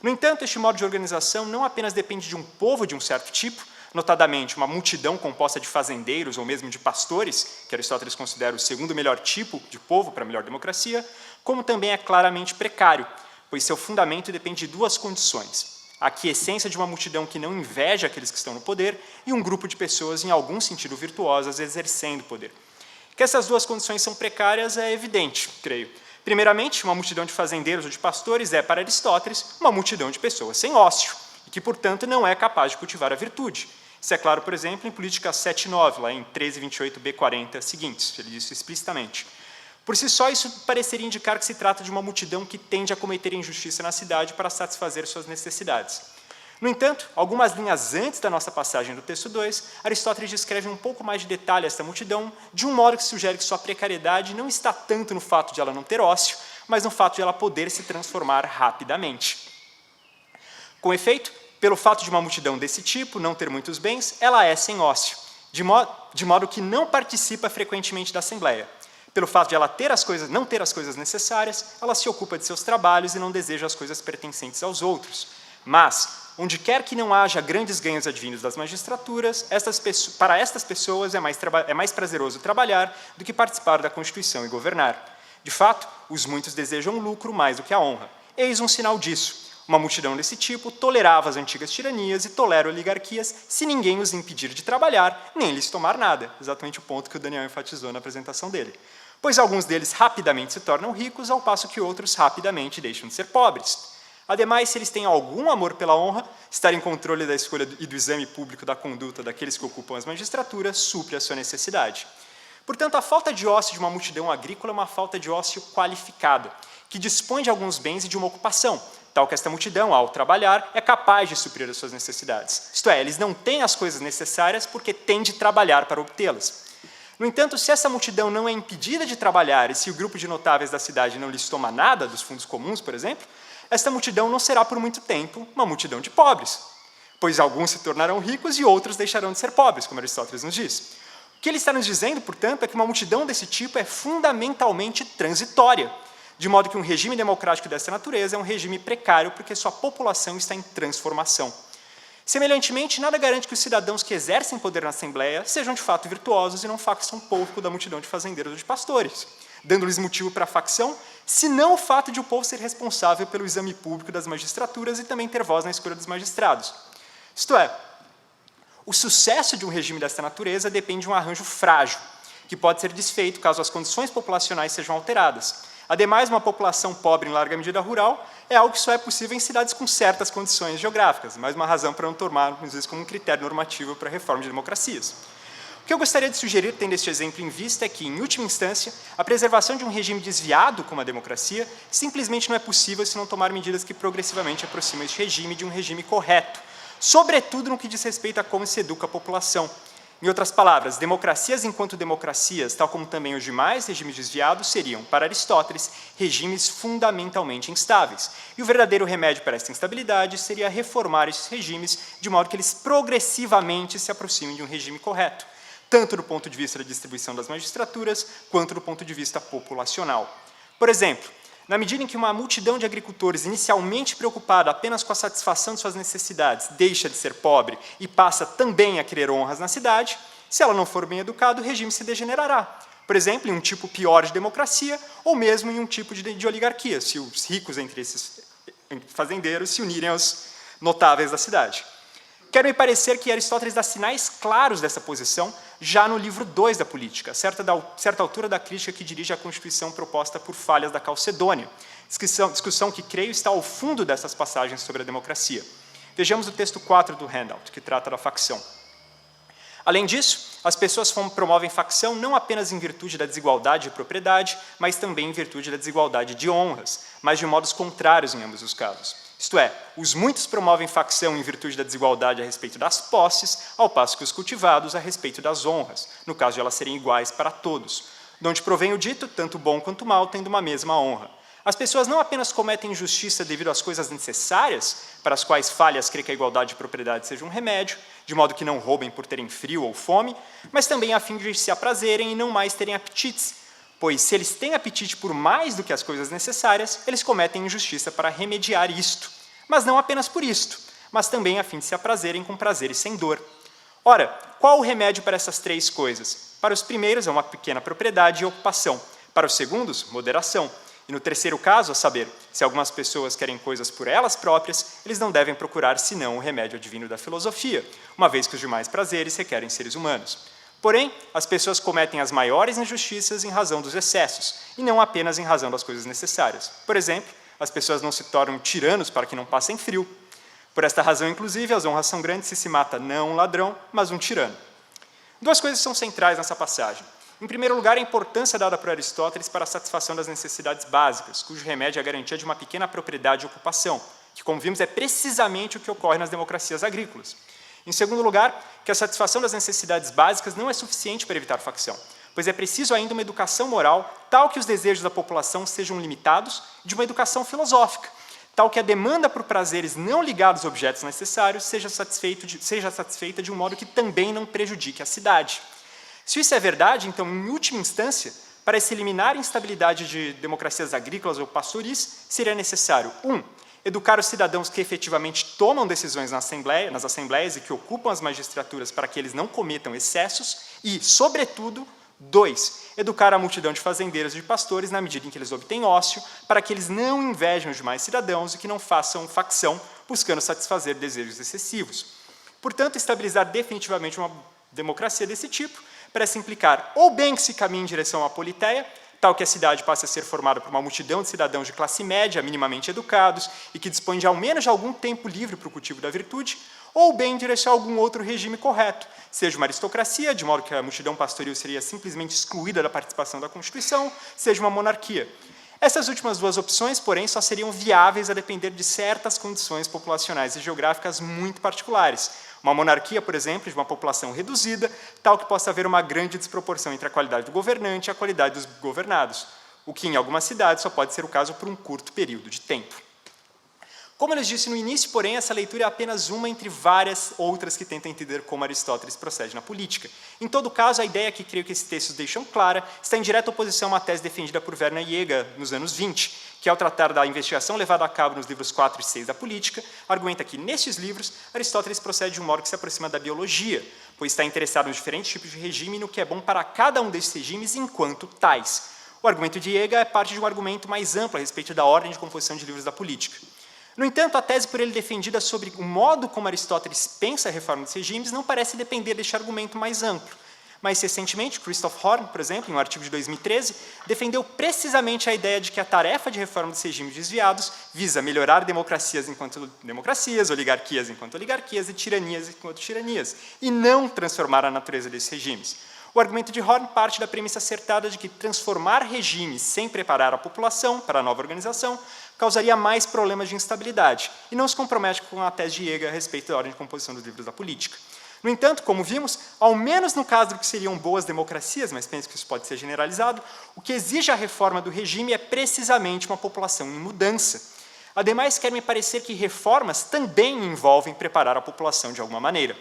No entanto, este modo de organização não apenas depende de um povo de um certo tipo, notadamente uma multidão composta de fazendeiros ou mesmo de pastores, que Aristóteles considera o segundo melhor tipo de povo para a melhor democracia, como também é claramente precário, pois seu fundamento depende de duas condições: a aquiescência de uma multidão que não inveja aqueles que estão no poder e um grupo de pessoas em algum sentido virtuosas exercendo poder. Que essas duas condições são precárias é evidente, creio. Primeiramente, uma multidão de fazendeiros ou de pastores é, para Aristóteles, uma multidão de pessoas sem ócio, e que, portanto, não é capaz de cultivar a virtude. Isso é claro, por exemplo, em Política 7.9, lá em 1328b40 seguintes, ele disse explicitamente. Por si só, isso pareceria indicar que se trata de uma multidão que tende a cometer injustiça na cidade para satisfazer suas necessidades. No entanto, algumas linhas antes da nossa passagem do texto 2, Aristóteles descreve um pouco mais de detalhe esta multidão, de um modo que sugere que sua precariedade não está tanto no fato de ela não ter ócio, mas no fato de ela poder se transformar rapidamente. Com efeito, pelo fato de uma multidão desse tipo não ter muitos bens, ela é sem ócio, de modo que não participa frequentemente da assembleia. Pelo fato de ela não ter as coisas necessárias, ela se ocupa de seus trabalhos e não deseja as coisas pertencentes aos outros. Mas, onde quer que não haja grandes ganhos advindos das magistraturas, para estas pessoas é mais prazeroso trabalhar do que participar da Constituição e governar. De fato, os muitos desejam lucro mais do que a honra. Eis um sinal disso. Uma multidão desse tipo tolerava as antigas tiranias e tolera oligarquias se ninguém os impedir de trabalhar, nem lhes tomar nada. Exatamente o ponto que o Daniel enfatizou na apresentação dele. Pois alguns deles rapidamente se tornam ricos, ao passo que outros rapidamente deixam de ser pobres. Ademais, se eles têm algum amor pela honra, estar em controle da escolha e do exame público da conduta daqueles que ocupam as magistraturas supre a sua necessidade. Portanto, a falta de ócio de uma multidão agrícola é uma falta de ócio qualificada, que dispõe de alguns bens e de uma ocupação, tal que esta multidão, ao trabalhar, é capaz de suprir as suas necessidades. Isto é, eles não têm as coisas necessárias porque têm de trabalhar para obtê-las. No entanto, se essa multidão não é impedida de trabalhar e se o grupo de notáveis da cidade não lhes toma nada dos fundos comuns, por exemplo, esta multidão não será por muito tempo uma multidão de pobres, pois alguns se tornarão ricos e outros deixarão de ser pobres, como Aristóteles nos diz. O que ele está nos dizendo, portanto, é que uma multidão desse tipo é fundamentalmente transitória, de modo que um regime democrático dessa natureza é um regime precário porque sua população está em transformação. Semelhantemente, nada garante que os cidadãos que exercem poder na Assembleia sejam de fato virtuosos e não façam pouco da multidão de fazendeiros ou de pastores, dando-lhes motivo para a facção, senão o fato de o povo ser responsável pelo exame público das magistraturas e também ter voz na escolha dos magistrados. Isto é, o sucesso de um regime desta natureza depende de um arranjo frágil, que pode ser desfeito caso as condições populacionais sejam alteradas. Ademais, uma população pobre em larga medida rural é algo que só é possível em cidades com certas condições geográficas, mais uma razão para não tomar, às vezes, como um critério normativo para a reforma de democracias. O que eu gostaria de sugerir, tendo este exemplo em vista, é que, em última instância, a preservação de um regime desviado como a democracia simplesmente não é possível se não tomar medidas que progressivamente aproximam este regime de um regime correto, sobretudo no que diz respeito a como se educa a população. Em outras palavras, democracias enquanto democracias, tal como também os demais regimes desviados, seriam, para Aristóteles, regimes fundamentalmente instáveis. E o verdadeiro remédio para esta instabilidade seria reformar esses regimes de modo que eles progressivamente se aproximem de um regime correto, tanto do ponto de vista da distribuição das magistraturas, quanto do ponto de vista populacional. Por exemplo, na medida em que uma multidão de agricultores, inicialmente preocupada apenas com a satisfação de suas necessidades, deixa de ser pobre e passa também a querer honras na cidade, se ela não for bem educada, o regime se degenerará. Por exemplo, em um tipo pior de democracia, ou mesmo em um tipo de oligarquia, se os ricos entre esses fazendeiros se unirem aos notáveis da cidade. Quero me parecer que Aristóteles dá sinais claros dessa posição já no livro 2 da Política, certa altura da crítica que dirige a Constituição proposta por falhas da Calcedônia, discussão que, creio, está ao fundo dessas passagens sobre a democracia. Vejamos o texto 4 do handout, que trata da facção. Além disso, as pessoas promovem facção não apenas em virtude da desigualdade de propriedade, mas também em virtude da desigualdade de honras, mas de modos contrários em ambos os casos. Isto é, os muitos promovem facção em virtude da desigualdade a respeito das posses, ao passo que os cultivados a respeito das honras, no caso de elas serem iguais para todos. De onde provém o dito, tanto bom quanto mal tendo uma mesma honra. As pessoas não apenas cometem injustiça devido às coisas necessárias, para as quais falhas crê que a igualdade de propriedade seja um remédio, de modo que não roubem por terem frio ou fome, mas também a fim de se aprazerem e não mais terem apetites, pois se eles têm apetite por mais do que as coisas necessárias, eles cometem injustiça para remediar isto. Mas não apenas por isto, mas também a fim de se aprazerem com prazeres sem dor. Ora, qual o remédio para essas três coisas? Para os primeiros é uma pequena propriedade e ocupação. Para os segundos, moderação. E no terceiro caso, a saber, se algumas pessoas querem coisas por elas próprias, eles não devem procurar senão o remédio divino da filosofia, uma vez que os demais prazeres requerem seres humanos. Porém, as pessoas cometem as maiores injustiças em razão dos excessos, e não apenas em razão das coisas necessárias. Por exemplo, as pessoas não se tornam tiranos para que não passem frio. Por esta razão, inclusive, as honras são grandes se mata não um ladrão, mas um tirano. Duas coisas são centrais nessa passagem. Em primeiro lugar, a importância dada por Aristóteles para a satisfação das necessidades básicas, cujo remédio é a garantia de uma pequena propriedade e ocupação, que, como vimos, é precisamente o que ocorre nas democracias agrícolas. Em segundo lugar, que a satisfação das necessidades básicas não é suficiente para evitar facção, pois é preciso ainda uma educação moral tal que os desejos da população sejam limitados, de uma educação filosófica, tal que a demanda por prazeres não ligados a objetos necessários seja satisfeita de um modo que também não prejudique a cidade. Se isso é verdade, então, em última instância, para se eliminar a instabilidade de democracias agrícolas ou pastoris, seria necessário, 1. Educar os cidadãos que efetivamente tomam decisões nas assembleias e que ocupam as magistraturas para que eles não cometam excessos e, sobretudo, 2. Educar a multidão de fazendeiros e de pastores na medida em que eles obtêm ócio, para que eles não invejem os demais cidadãos e que não façam facção buscando satisfazer desejos excessivos. Portanto, estabilizar definitivamente uma democracia desse tipo parece implicar ou bem que se caminhe em direção à politeia, tal que a cidade passe a ser formada por uma multidão de cidadãos de classe média, minimamente educados, e que dispõem de ao menos algum tempo livre para o cultivo da virtude, ou bem em direção a algum outro regime correto, seja uma aristocracia, de modo que a multidão pastoril seria simplesmente excluída da participação da Constituição, seja uma monarquia. Essas últimas duas opções, porém, só seriam viáveis a depender de certas condições populacionais e geográficas muito particulares. Uma monarquia, por exemplo, de uma população reduzida, tal que possa haver uma grande desproporção entre a qualidade do governante e a qualidade dos governados, o que em algumas cidades só pode ser o caso por um curto período de tempo. Como eu lhes disse no início, porém, essa leitura é apenas uma entre várias outras que tentam entender como Aristóteles procede na política. Em todo caso, a ideia que creio que esses textos deixam clara está em direta oposição a uma tese defendida por Werner Jäger nos anos 20, que, ao tratar da investigação levada a cabo nos livros 4 e 6 da política, argumenta que, nestes livros, Aristóteles procede de um modo que se aproxima da biologia, pois está interessado nos diferentes tipos de regime e no que é bom para cada um desses regimes enquanto tais. O argumento de Jäger é parte de um argumento mais amplo a respeito da ordem de composição de livros da política. No entanto, a tese por ele defendida sobre o modo como Aristóteles pensa a reforma dos regimes não parece depender deste argumento mais amplo. Mais recentemente, Christoph Horn, por exemplo, em um artigo de 2013, defendeu precisamente a ideia de que a tarefa de reforma dos regimes desviados visa melhorar democracias enquanto democracias, oligarquias enquanto oligarquias e tiranias enquanto tiranias, e não transformar a natureza desses regimes. O argumento de Horn parte da premissa acertada de que transformar regimes sem preparar a população para a nova organização causaria mais problemas de instabilidade, e não se compromete com a tese de Jäger a respeito da ordem de composição dos livros da política. No entanto, como vimos, ao menos no caso do que seriam boas democracias, mas penso que isso pode ser generalizado, o que exige a reforma do regime é precisamente uma população em mudança. Ademais, quer me parecer que reformas também envolvem preparar a população de alguma maneira.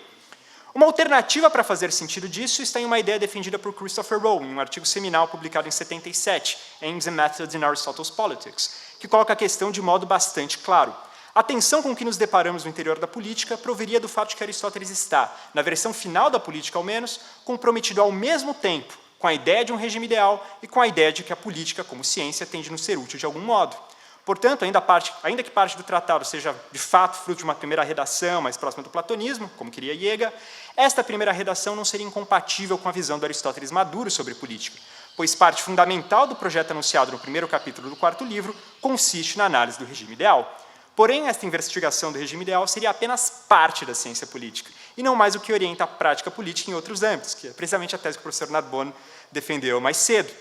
Uma alternativa para fazer sentido disso está em uma ideia defendida por Christopher Rowe, em um artigo seminal publicado em 77, Aims and Methods in Aristotle's Politics, que coloca a questão de modo bastante claro. A tensão com que nos deparamos no interior da política proveria do fato de que Aristóteles está, na versão final da política ao menos, comprometido ao mesmo tempo com a ideia de um regime ideal e com a ideia de que a política, como ciência, tende a nos ser útil de algum modo. Portanto, ainda que parte do tratado seja, de fato, fruto de uma primeira redação mais próxima do platonismo, como queria Jäger, esta primeira redação não seria incompatível com a visão do Aristóteles maduro sobre política, pois parte fundamental do projeto anunciado no primeiro capítulo do 4º livro consiste na análise do regime ideal. Porém, esta investigação do regime ideal seria apenas parte da ciência política, e não mais o que orienta a prática política em outros âmbitos, que é precisamente a tese que o professor Narbonne defendeu mais cedo.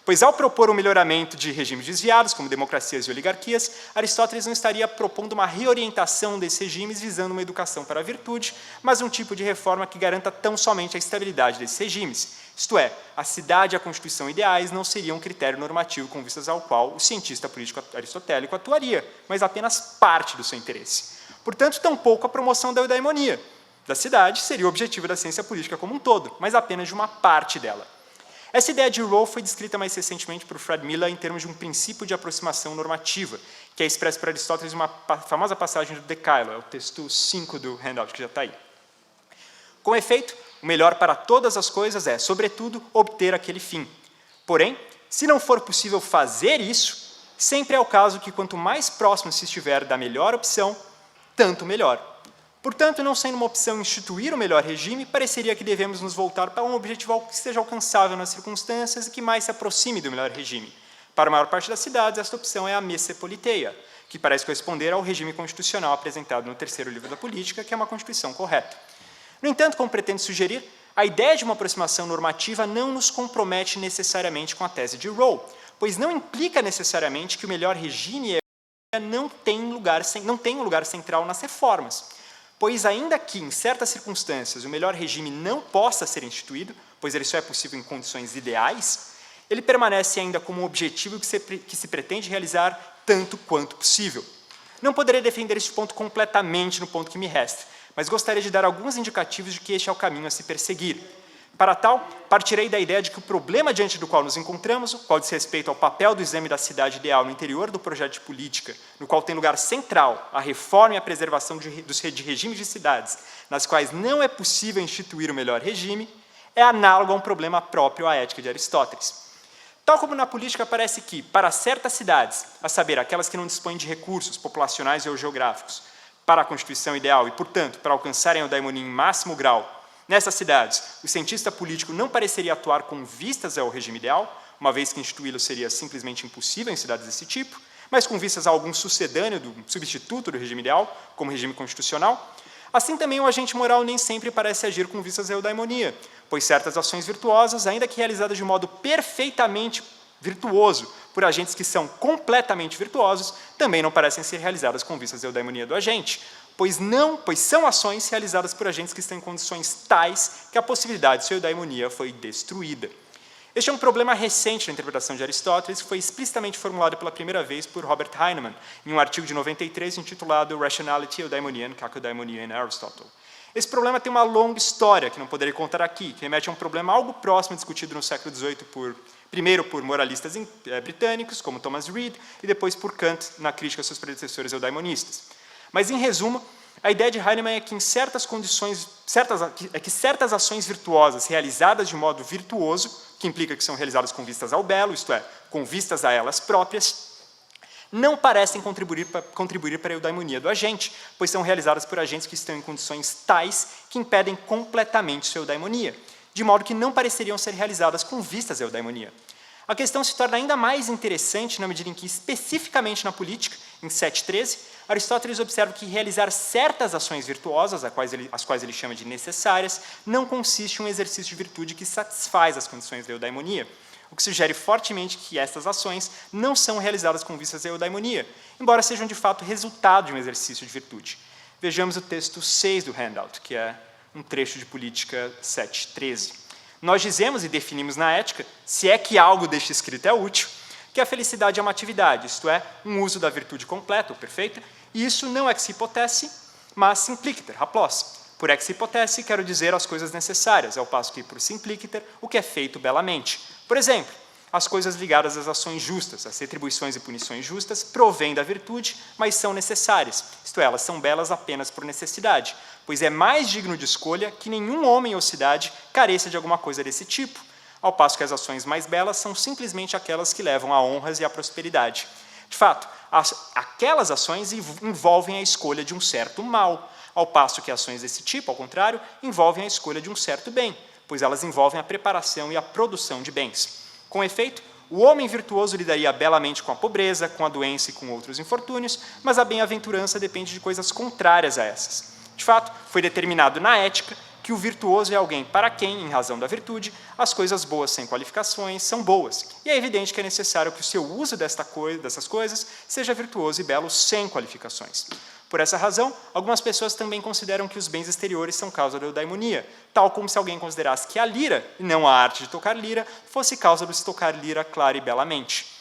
Pois ao propor o melhoramento de regimes desviados, como democracias e oligarquias, Aristóteles não estaria propondo uma reorientação desses regimes visando uma educação para a virtude, mas um tipo de reforma que garanta tão somente a estabilidade desses regimes. Isto é, a cidade e a constituição ideais não seriam um critério normativo com vistas ao qual o cientista político aristotélico atuaria, mas apenas parte do seu interesse. Portanto, tampouco a promoção da eudaimonia da cidade seria o objetivo da ciência política como um todo, mas apenas de uma parte dela. Essa ideia de Roe foi descrita mais recentemente por Fred Miller em termos de um princípio de aproximação normativa, que é expresso por Aristóteles em uma famosa passagem do Decálogo, é o texto 5 do handout, que já está aí. Com efeito, o melhor para todas as coisas é, sobretudo, obter aquele fim. Porém, se não for possível fazer isso, sempre é o caso que quanto mais próximo se estiver da melhor opção, tanto melhor. Portanto, não sendo uma opção instituir o melhor regime, pareceria que devemos nos voltar para um objetivo que seja alcançável nas circunstâncias e que mais se aproxime do melhor regime. Para a maior parte das cidades, esta opção é a messepoliteia, que parece corresponder ao regime constitucional apresentado no terceiro livro da política, que é uma constituição correta. No entanto, como pretendo sugerir, a ideia de uma aproximação normativa não nos compromete necessariamente com a tese de Roe, pois não implica necessariamente que o melhor regime não tem um lugar central nas reformas. Pois ainda que, em certas circunstâncias, o melhor regime não possa ser instituído, pois ele só é possível em condições ideais, ele permanece ainda como um objetivo que se pretende realizar tanto quanto possível. Não poderei defender este ponto completamente no ponto que me resta, mas gostaria de dar alguns indicativos de que este é o caminho a se perseguir. Para tal, partirei da ideia de que o problema diante do qual nos encontramos, o qual diz respeito ao papel do exame da cidade ideal no interior do projeto de política, no qual tem lugar central a reforma e a preservação de regimes de cidades, nas quais não é possível instituir o melhor regime, é análogo a um problema próprio à ética de Aristóteles. Tal como na política parece que, para certas cidades, a saber, aquelas que não dispõem de recursos populacionais ou geográficos, para a constituição ideal e, portanto, para alcançarem a eudaimonia em máximo grau, nessas cidades, o cientista político não pareceria atuar com vistas ao regime ideal, uma vez que instituí-lo seria simplesmente impossível em cidades desse tipo, mas com vistas a algum sucedâneo do substituto do regime ideal, como regime constitucional. Assim também o agente moral nem sempre parece agir com vistas à eudaimonia, pois certas ações virtuosas, ainda que realizadas de modo perfeitamente virtuoso por agentes que são completamente virtuosos, também não parecem ser realizadas com vistas à eudaimonia do agente, pois são ações realizadas por agentes que estão em condições tais que a possibilidade de sua eudaimonia foi destruída. Este é um problema recente na interpretação de Aristóteles, que foi explicitamente formulado pela primeira vez por Robert Heinemann, em um artigo de 93 intitulado Rationality, Eudaimonia and Kakodaimonia in Aristotle. Esse problema tem uma longa história, que não poderei contar aqui, que remete a um problema algo próximo discutido no século XVIII primeiro por moralistas britânicos, como Thomas Reid, e depois por Kant, na crítica aos seus predecessores eudaimonistas. Mas, em resumo, a ideia de Heinemann é que, em certas condições, certas ações virtuosas realizadas de modo virtuoso, que implica que são realizadas com vistas ao belo, isto é, com vistas a elas próprias, não parecem contribuir para a eudaimonia do agente, pois são realizadas por agentes que estão em condições tais que impedem completamente sua eudaimonia, de modo que não pareceriam ser realizadas com vistas à eudaimonia. A questão se torna ainda mais interessante na medida em que, especificamente na política, em 7.13, Aristóteles observa que realizar certas ações virtuosas, as quais ele chama de necessárias, não consiste em um exercício de virtude que satisfaz as condições da eudaimonia, o que sugere fortemente que estas ações não são realizadas com vistas à eudaimonia, embora sejam de fato resultado de um exercício de virtude. Vejamos o texto 6 do handout, que é um trecho de Política 7.13. Nós dizemos e definimos na ética, se é que algo deste escrito é útil, que a felicidade é uma atividade, isto é, um uso da virtude completa ou perfeita, e isso não ex hypothesi, mas simpliciter, haplos. Por ex hypothesi, quero dizer as coisas necessárias, ao passo que por simpliciter, o que é feito belamente. Por exemplo, as coisas ligadas às ações justas, as retribuições e punições justas, provêm da virtude, mas são necessárias, isto é, elas são belas apenas por necessidade, pois é mais digno de escolha que nenhum homem ou cidade careça de alguma coisa desse tipo, ao passo que as ações mais belas são simplesmente aquelas que levam a honras e à prosperidade. De fato, aquelas ações envolvem a escolha de um certo mal, ao passo que ações desse tipo, ao contrário, envolvem a escolha de um certo bem, pois elas envolvem a preparação e a produção de bens. Com efeito, o homem virtuoso lidaria belamente com a pobreza, com a doença e com outros infortúnios, mas a bem-aventurança depende de coisas contrárias a essas. De fato, foi determinado na ética que o virtuoso é alguém para quem, em razão da virtude, as coisas boas sem qualificações são boas. E é evidente que é necessário que o seu uso dessas coisas seja virtuoso e belo sem qualificações. Por essa razão, algumas pessoas também consideram que os bens exteriores são causa da eudaimonia, tal como se alguém considerasse que a lira, e não a arte de tocar lira, fosse causa de se tocar lira clara e belamente.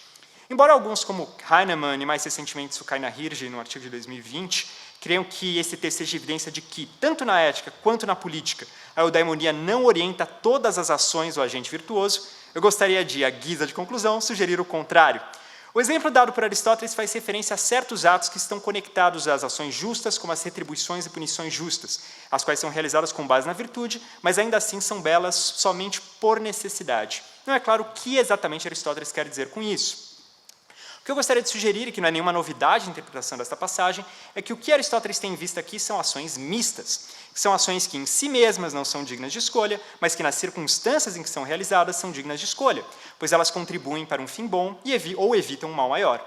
Embora alguns, como Heinemann e mais recentemente Sukaina Hirji, no artigo de 2020, creiam que esse texto seja evidência de que, tanto na ética quanto na política, a eudaimonia não orienta todas as ações do agente virtuoso, eu gostaria de, à guisa de conclusão, sugerir o contrário. O exemplo dado por Aristóteles faz referência a certos atos que estão conectados às ações justas, como as retribuições e punições justas, as quais são realizadas com base na virtude, mas ainda assim são belas somente por necessidade. Não é claro o que exatamente Aristóteles quer dizer com isso. O que eu gostaria de sugerir, e que não é nenhuma novidade na interpretação desta passagem, é que o que Aristóteles tem em vista aqui são ações mistas, que são ações que em si mesmas não são dignas de escolha, mas que nas circunstâncias em que são realizadas são dignas de escolha, pois elas contribuem para um fim bom ou evitam um mal maior.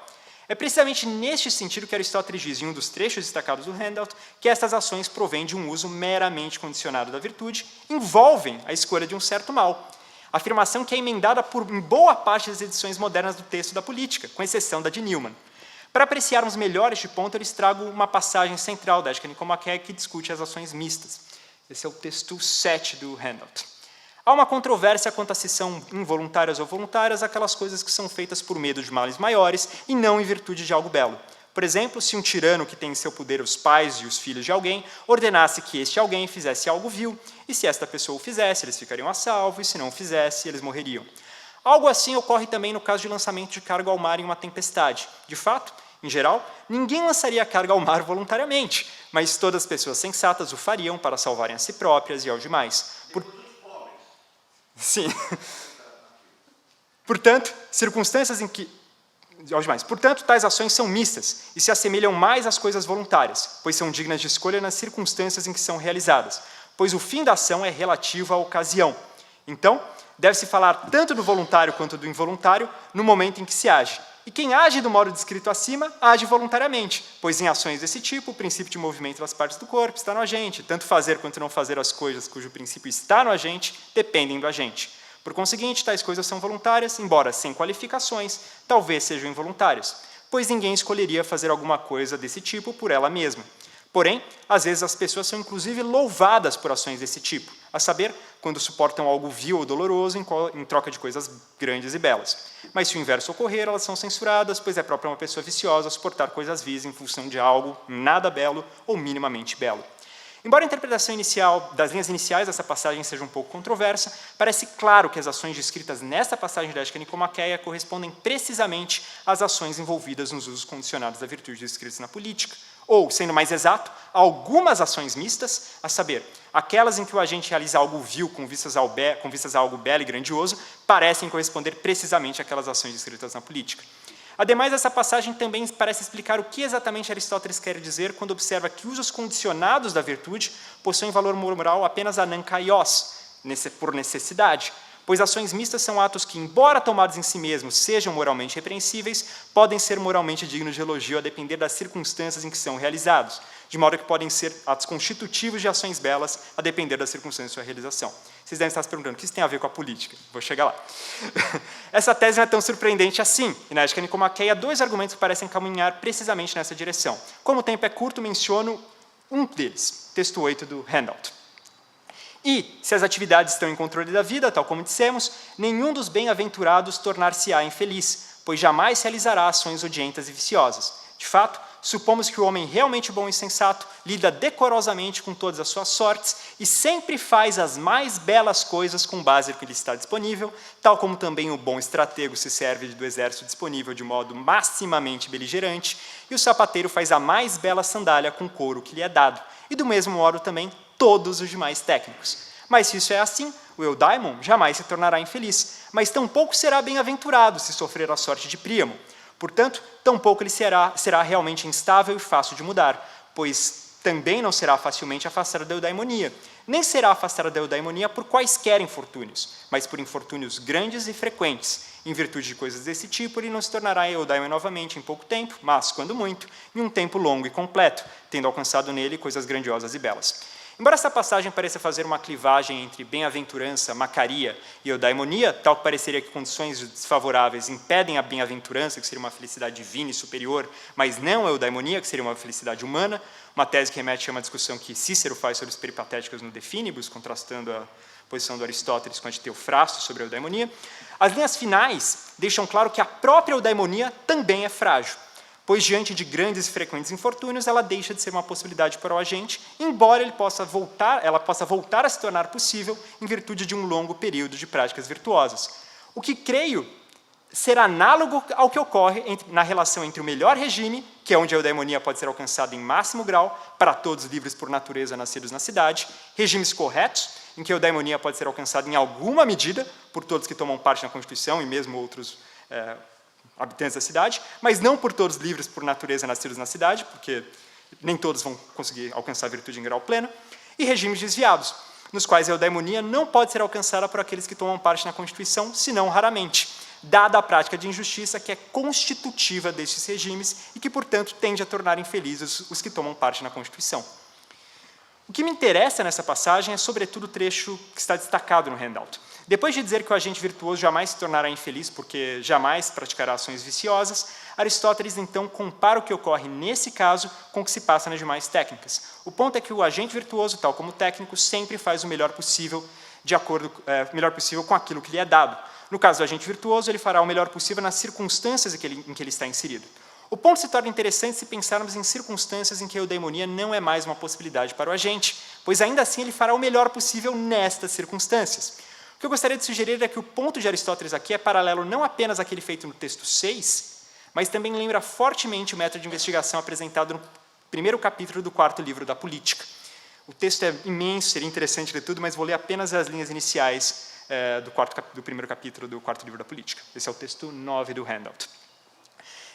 É precisamente neste sentido que Aristóteles diz, em um dos trechos destacados do handout, que estas ações provêm de um uso meramente condicionado da virtude, envolvem a escolha de um certo mal. Afirmação que é emendada em boa parte das edições modernas do texto da política, com exceção da de Newman. Para apreciarmos melhor este ponto, eu lhes trago uma passagem central da Ética Nicomaqueia que discute as ações mistas. Esse é o texto 7 do handout. Há uma controvérsia quanto a se são involuntárias ou voluntárias aquelas coisas que são feitas por medo de males maiores e não em virtude de algo belo. Por exemplo, se um tirano que tem em seu poder os pais e os filhos de alguém ordenasse que este alguém fizesse algo vil, e se esta pessoa o fizesse, eles ficariam a salvo, e se não o fizesse, eles morreriam. Algo assim ocorre também no caso de lançamento de carga ao mar em uma tempestade. De fato, em geral, ninguém lançaria carga ao mar voluntariamente, mas todas as pessoas sensatas o fariam para salvarem a si próprias e aos demais. Sim. Portanto, circunstâncias em que... Portanto, tais ações são mistas e se assemelham mais às coisas voluntárias, pois são dignas de escolha nas circunstâncias em que são realizadas, pois o fim da ação é relativo à ocasião. Então, deve-se falar tanto do voluntário quanto do involuntário no momento em que se age. E quem age do modo descrito acima, age voluntariamente, pois em ações desse tipo, o princípio de movimento das partes do corpo está no agente, tanto fazer quanto não fazer as coisas cujo princípio está no agente, dependem do agente. Por conseguinte, tais coisas são voluntárias, embora sem qualificações, talvez sejam involuntárias, pois ninguém escolheria fazer alguma coisa desse tipo por ela mesma. Porém, às vezes as pessoas são inclusive louvadas por ações desse tipo, a saber, quando suportam algo vil ou doloroso em troca de coisas grandes e belas. Mas se o inverso ocorrer, elas são censuradas, pois é própria uma pessoa viciosa suportar coisas vis em função de algo nada belo ou minimamente belo. Embora a interpretação das linhas iniciais dessa passagem seja um pouco controversa, parece claro que as ações descritas nesta passagem da Ética Nicomaqueia correspondem precisamente às ações envolvidas nos usos condicionados da virtude descritas na política, ou, sendo mais exato, algumas ações mistas, a saber, aquelas em que o agente realiza algo vil com vistas a algo belo e grandioso, parecem corresponder precisamente àquelas ações descritas na política. Ademais, essa passagem também parece explicar o que exatamente Aristóteles quer dizer quando observa que usos condicionados da virtude possuem valor moral apenas anankaios, por necessidade, pois ações mistas são atos que, embora tomados em si mesmos sejam moralmente repreensíveis, podem ser moralmente dignos de elogio a depender das circunstâncias em que são realizados, de modo que podem ser atos constitutivos de ações belas a depender das circunstâncias de sua realização. Vocês devem estar se perguntando, o que isso tem a ver com a política? Vou chegar lá. Essa tese não é tão surpreendente assim, e na Ética Nicomaqueia há dois argumentos que parecem caminhar precisamente nessa direção. Como o tempo é curto, menciono um deles, texto 8 do handout. E, se as atividades estão em controle da vida, tal como dissemos, nenhum dos bem-aventurados tornar-se-á infeliz, pois jamais realizará ações odientas e viciosas. De fato, supomos que o homem realmente bom e sensato lida decorosamente com todas as suas sortes e sempre faz as mais belas coisas com base no que lhe está disponível, tal como também o bom estratego se serve do exército disponível de modo maximamente beligerante, e o sapateiro faz a mais bela sandália com couro que lhe é dado, e do mesmo modo também todos os demais técnicos. Mas se isso é assim, o eudaimon jamais se tornará infeliz, mas tampouco será bem-aventurado se sofrer a sorte de Príamo. Portanto, tampouco ele será realmente instável e fácil de mudar, pois também não será facilmente afastado da eudaimonia. Nem será afastado da eudaimonia por quaisquer infortúnios, mas por infortúnios grandes e frequentes. Em virtude de coisas desse tipo, ele não se tornará eudaimon novamente em pouco tempo, mas, quando muito, em um tempo longo e completo, tendo alcançado nele coisas grandiosas e belas. Embora essa passagem pareça fazer uma clivagem entre bem-aventurança, macaria e eudaimonia, tal que pareceria que condições desfavoráveis impedem a bem-aventurança, que seria uma felicidade divina e superior, mas não a eudaimonia, que seria uma felicidade humana, uma tese que remete a uma discussão que Cícero faz sobre os peripatéticos no De Finibus, contrastando a posição do Aristóteles com a de Teofrasto sobre a eudaimonia, as linhas finais deixam claro que a própria eudaimonia também é frágil, pois diante de grandes e frequentes infortúnios, ela deixa de ser uma possibilidade para o agente, embora ela possa voltar a se tornar possível em virtude de um longo período de práticas virtuosas. O que creio ser análogo ao que ocorre na relação entre o melhor regime, que é onde a eudaimonia pode ser alcançada em máximo grau, para todos livres por natureza nascidos na cidade, regimes corretos, em que a eudaimonia pode ser alcançada em alguma medida por todos que tomam parte na Constituição e mesmo outros habitantes da cidade, mas não por todos livres por natureza nascidos na cidade, porque nem todos vão conseguir alcançar a virtude em grau pleno, e regimes desviados, nos quais a eudaimonia não pode ser alcançada por aqueles que tomam parte na Constituição, senão raramente, dada a prática de injustiça que é constitutiva destes regimes e que, portanto, tende a tornar infelizes os que tomam parte na Constituição. O que me interessa nessa passagem é, sobretudo, o trecho que está destacado no handout. Depois de dizer que o agente virtuoso jamais se tornará infeliz porque jamais praticará ações viciosas, Aristóteles, então, compara o que ocorre nesse caso com o que se passa nas demais técnicas. O ponto é que o agente virtuoso, tal como o técnico, sempre faz o melhor possível, melhor possível com aquilo que lhe é dado. No caso do agente virtuoso, ele fará o melhor possível nas circunstâncias em que ele está inserido. O ponto se torna interessante se pensarmos em circunstâncias em que a eudaimonia não é mais uma possibilidade para o agente, pois ainda assim ele fará o melhor possível nestas circunstâncias. O que eu gostaria de sugerir é que o ponto de Aristóteles aqui é paralelo não apenas àquele feito no texto 6, mas também lembra fortemente o método de investigação apresentado no primeiro capítulo do 4º livro da Política. O texto é imenso, seria interessante ler tudo, mas vou ler apenas as linhas iniciais do primeiro capítulo do 4º livro da Política. Esse é o texto 9 do handout.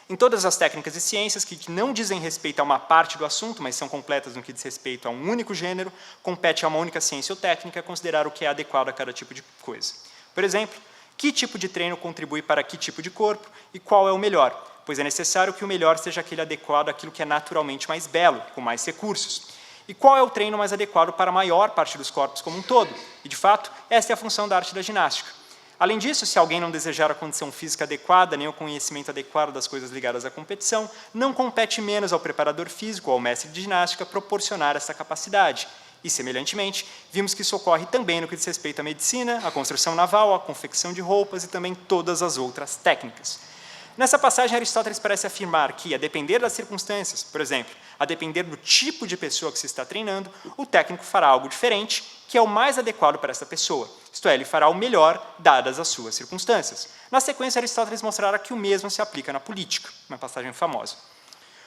Em todas as técnicas e ciências que não dizem respeito a uma parte do assunto, mas são completas no que diz respeito a um único gênero, compete a uma única ciência ou técnica considerar o que é adequado a cada tipo de coisa. Por exemplo, que tipo de treino contribui para que tipo de corpo e qual é o melhor, pois é necessário que o melhor seja aquele adequado àquilo que é naturalmente mais belo, com mais recursos. E qual é o treino mais adequado para a maior parte dos corpos como um todo? E, de fato, esta é a função da arte da ginástica. Além disso, se alguém não desejar a condição física adequada, nem o conhecimento adequado das coisas ligadas à competição, não compete menos ao preparador físico ou ao mestre de ginástica proporcionar essa capacidade. E, semelhantemente, vimos que isso ocorre também no que diz respeito à medicina, à construção naval, à confecção de roupas e também todas as outras técnicas. Nessa passagem, Aristóteles parece afirmar que, a depender das circunstâncias, por exemplo, a depender do tipo de pessoa que se está treinando, o técnico fará algo diferente, que é o mais adequado para essa pessoa. Isto é, ele fará o melhor, dadas as suas circunstâncias. Na sequência, Aristóteles mostrará que o mesmo se aplica na política, uma passagem famosa.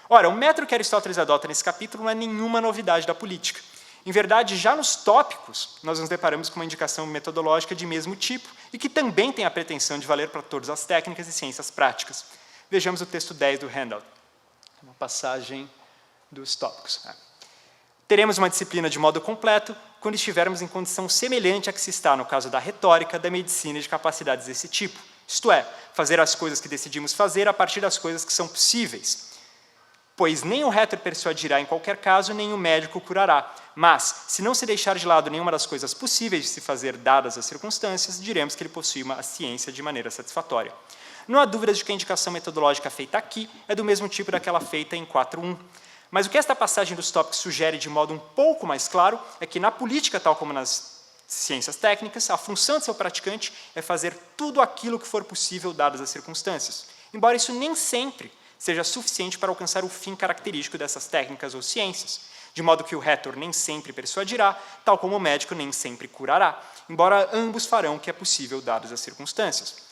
Ora, o método que Aristóteles adota nesse capítulo não é nenhuma novidade da política. Em verdade, já nos tópicos, nós nos deparamos com uma indicação metodológica de mesmo tipo e que também tem a pretensão de valer para todas as técnicas e ciências práticas. Vejamos o texto 10 do handout, uma passagem dos tópicos. Teremos uma disciplina de modo completo quando estivermos em condição semelhante à que se está no caso da retórica, da medicina e de capacidades desse tipo. Isto é, fazer as coisas que decidimos fazer a partir das coisas que são possíveis. Pois nem o rétor persuadirá em qualquer caso, nem o médico curará. Mas, se não se deixar de lado nenhuma das coisas possíveis de se fazer dadas as circunstâncias, diremos que ele possui uma ciência de maneira satisfatória. Não há dúvida de que a indicação metodológica feita aqui é do mesmo tipo daquela feita em 4.1. Mas o que esta passagem dos tópicos sugere de modo um pouco mais claro é que na política, tal como nas ciências técnicas, a função de seu praticante é fazer tudo aquilo que for possível dadas as circunstâncias. Embora isso nem sempre seja suficiente para alcançar o fim característico dessas técnicas ou ciências, de modo que o rétor nem sempre persuadirá, tal como o médico nem sempre curará, embora ambos farão o que é possível dadas as circunstâncias.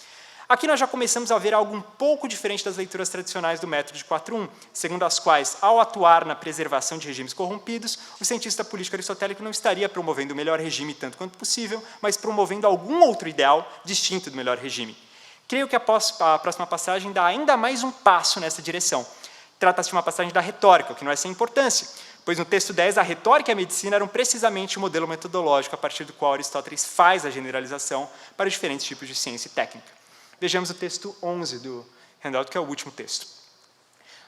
Aqui nós já começamos a ver algo um pouco diferente das leituras tradicionais do método de 4.1, segundo as quais, ao atuar na preservação de regimes corrompidos, o cientista político aristotélico não estaria promovendo o melhor regime tanto quanto possível, mas promovendo algum outro ideal distinto do melhor regime. Creio que a próxima passagem dá ainda mais um passo nessa direção. Trata-se de uma passagem da retórica, o que não é sem importância, pois no texto 10 a retórica e a medicina eram precisamente o modelo metodológico a partir do qual Aristóteles faz a generalização para os diferentes tipos de ciência e técnica. Vejamos o texto 11 do handout, que é o último texto.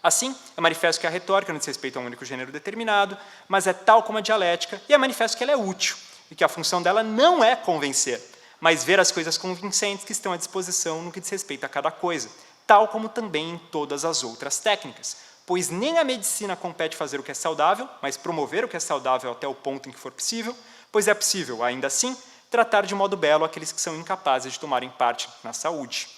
Assim, é manifesto que a retórica não diz respeito a um único gênero determinado, mas é tal como a dialética, e é manifesto que ela é útil, e que a função dela não é convencer, mas ver as coisas convincentes que estão à disposição no que diz respeito a cada coisa, tal como também em todas as outras técnicas, pois nem a medicina compete fazer o que é saudável, mas promover o que é saudável até o ponto em que for possível, pois é possível, ainda assim, tratar de modo belo aqueles que são incapazes de tomarem parte na saúde.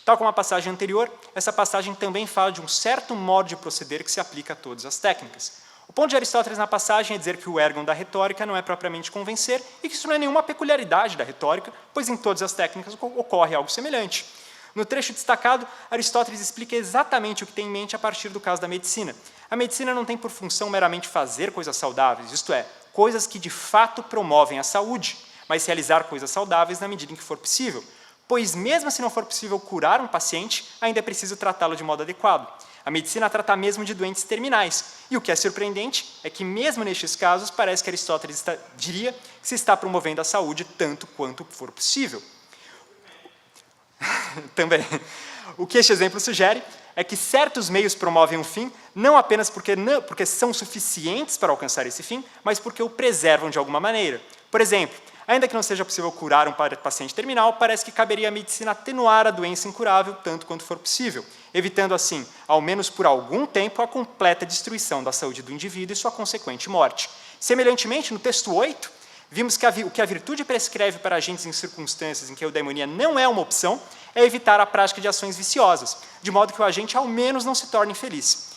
Tal como a passagem anterior, essa passagem também fala de um certo modo de proceder que se aplica a todas as técnicas. O ponto de Aristóteles na passagem é dizer que o ergon da retórica não é propriamente convencer e que isso não é nenhuma peculiaridade da retórica, pois em todas as técnicas ocorre algo semelhante. No trecho destacado, Aristóteles explica exatamente o que tem em mente a partir do caso da medicina. A medicina não tem por função meramente fazer coisas saudáveis, isto é, coisas que de fato promovem a saúde, mas realizar coisas saudáveis na medida em que for possível, pois mesmo se não for possível curar um paciente, ainda é preciso tratá-lo de modo adequado. A medicina trata mesmo de doentes terminais, e o que é surpreendente é que mesmo nestes casos parece que Aristóteles diria que se está promovendo a saúde tanto quanto for possível. Também, o que este exemplo sugere é que certos meios promovem um fim, não apenas porque são suficientes para alcançar esse fim, mas porque o preservam de alguma maneira. Por exemplo, ainda que não seja possível curar um paciente terminal, parece que caberia à medicina atenuar a doença incurável tanto quanto for possível, evitando assim, ao menos por algum tempo, a completa destruição da saúde do indivíduo e sua consequente morte. Semelhantemente, no texto 8, vimos que o que a virtude prescreve para agentes em circunstâncias em que a eudaimonia não é uma opção é evitar a prática de ações viciosas, de modo que o agente ao menos não se torne infeliz.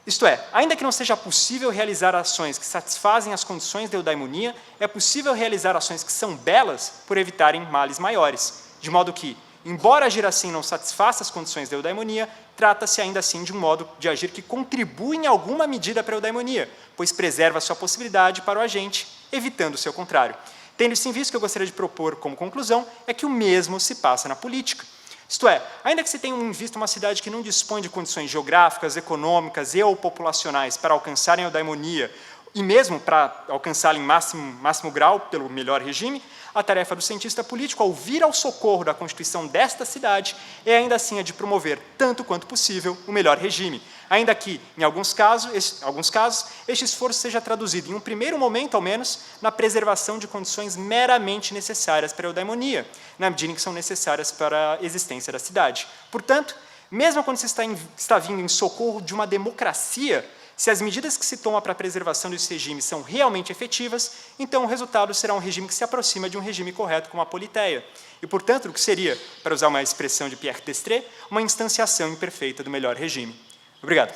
Isto é, ainda que não seja possível realizar ações que satisfazem as condições da eudaimonia, é possível realizar ações que são belas por evitarem males maiores, de modo que, embora agir assim não satisfaça as condições da eudaimonia, trata-se ainda assim de um modo de agir que contribui em alguma medida para a eudaimonia, pois preserva a sua possibilidade para o agente, evitando o seu contrário. Tendo isso em vista, o que eu gostaria de propor como conclusão é que o mesmo se passa na política. Isto é, ainda que se tenha em vista uma cidade que não dispõe de condições geográficas, econômicas e ou populacionais para alcançarem a eudaimonia, e mesmo para alcançá-la em máximo grau pelo melhor regime, a tarefa do cientista político, ao vir ao socorro da constituição desta cidade, é ainda assim a de promover, tanto quanto possível, o melhor regime, ainda que, em alguns casos, este esforço seja traduzido, em um primeiro momento, ao menos, na preservação de condições meramente necessárias para a eudaimonia, na medida em que são necessárias para a existência da cidade. Portanto, mesmo quando se está vindo em socorro de uma democracia, se as medidas que se tomam para a preservação desse regime são realmente efetivas, então o resultado será um regime que se aproxima de um regime correto como a politeia. E, portanto, o que seria, para usar uma expressão de Pierre Destré, uma instanciação imperfeita do melhor regime. Obrigado.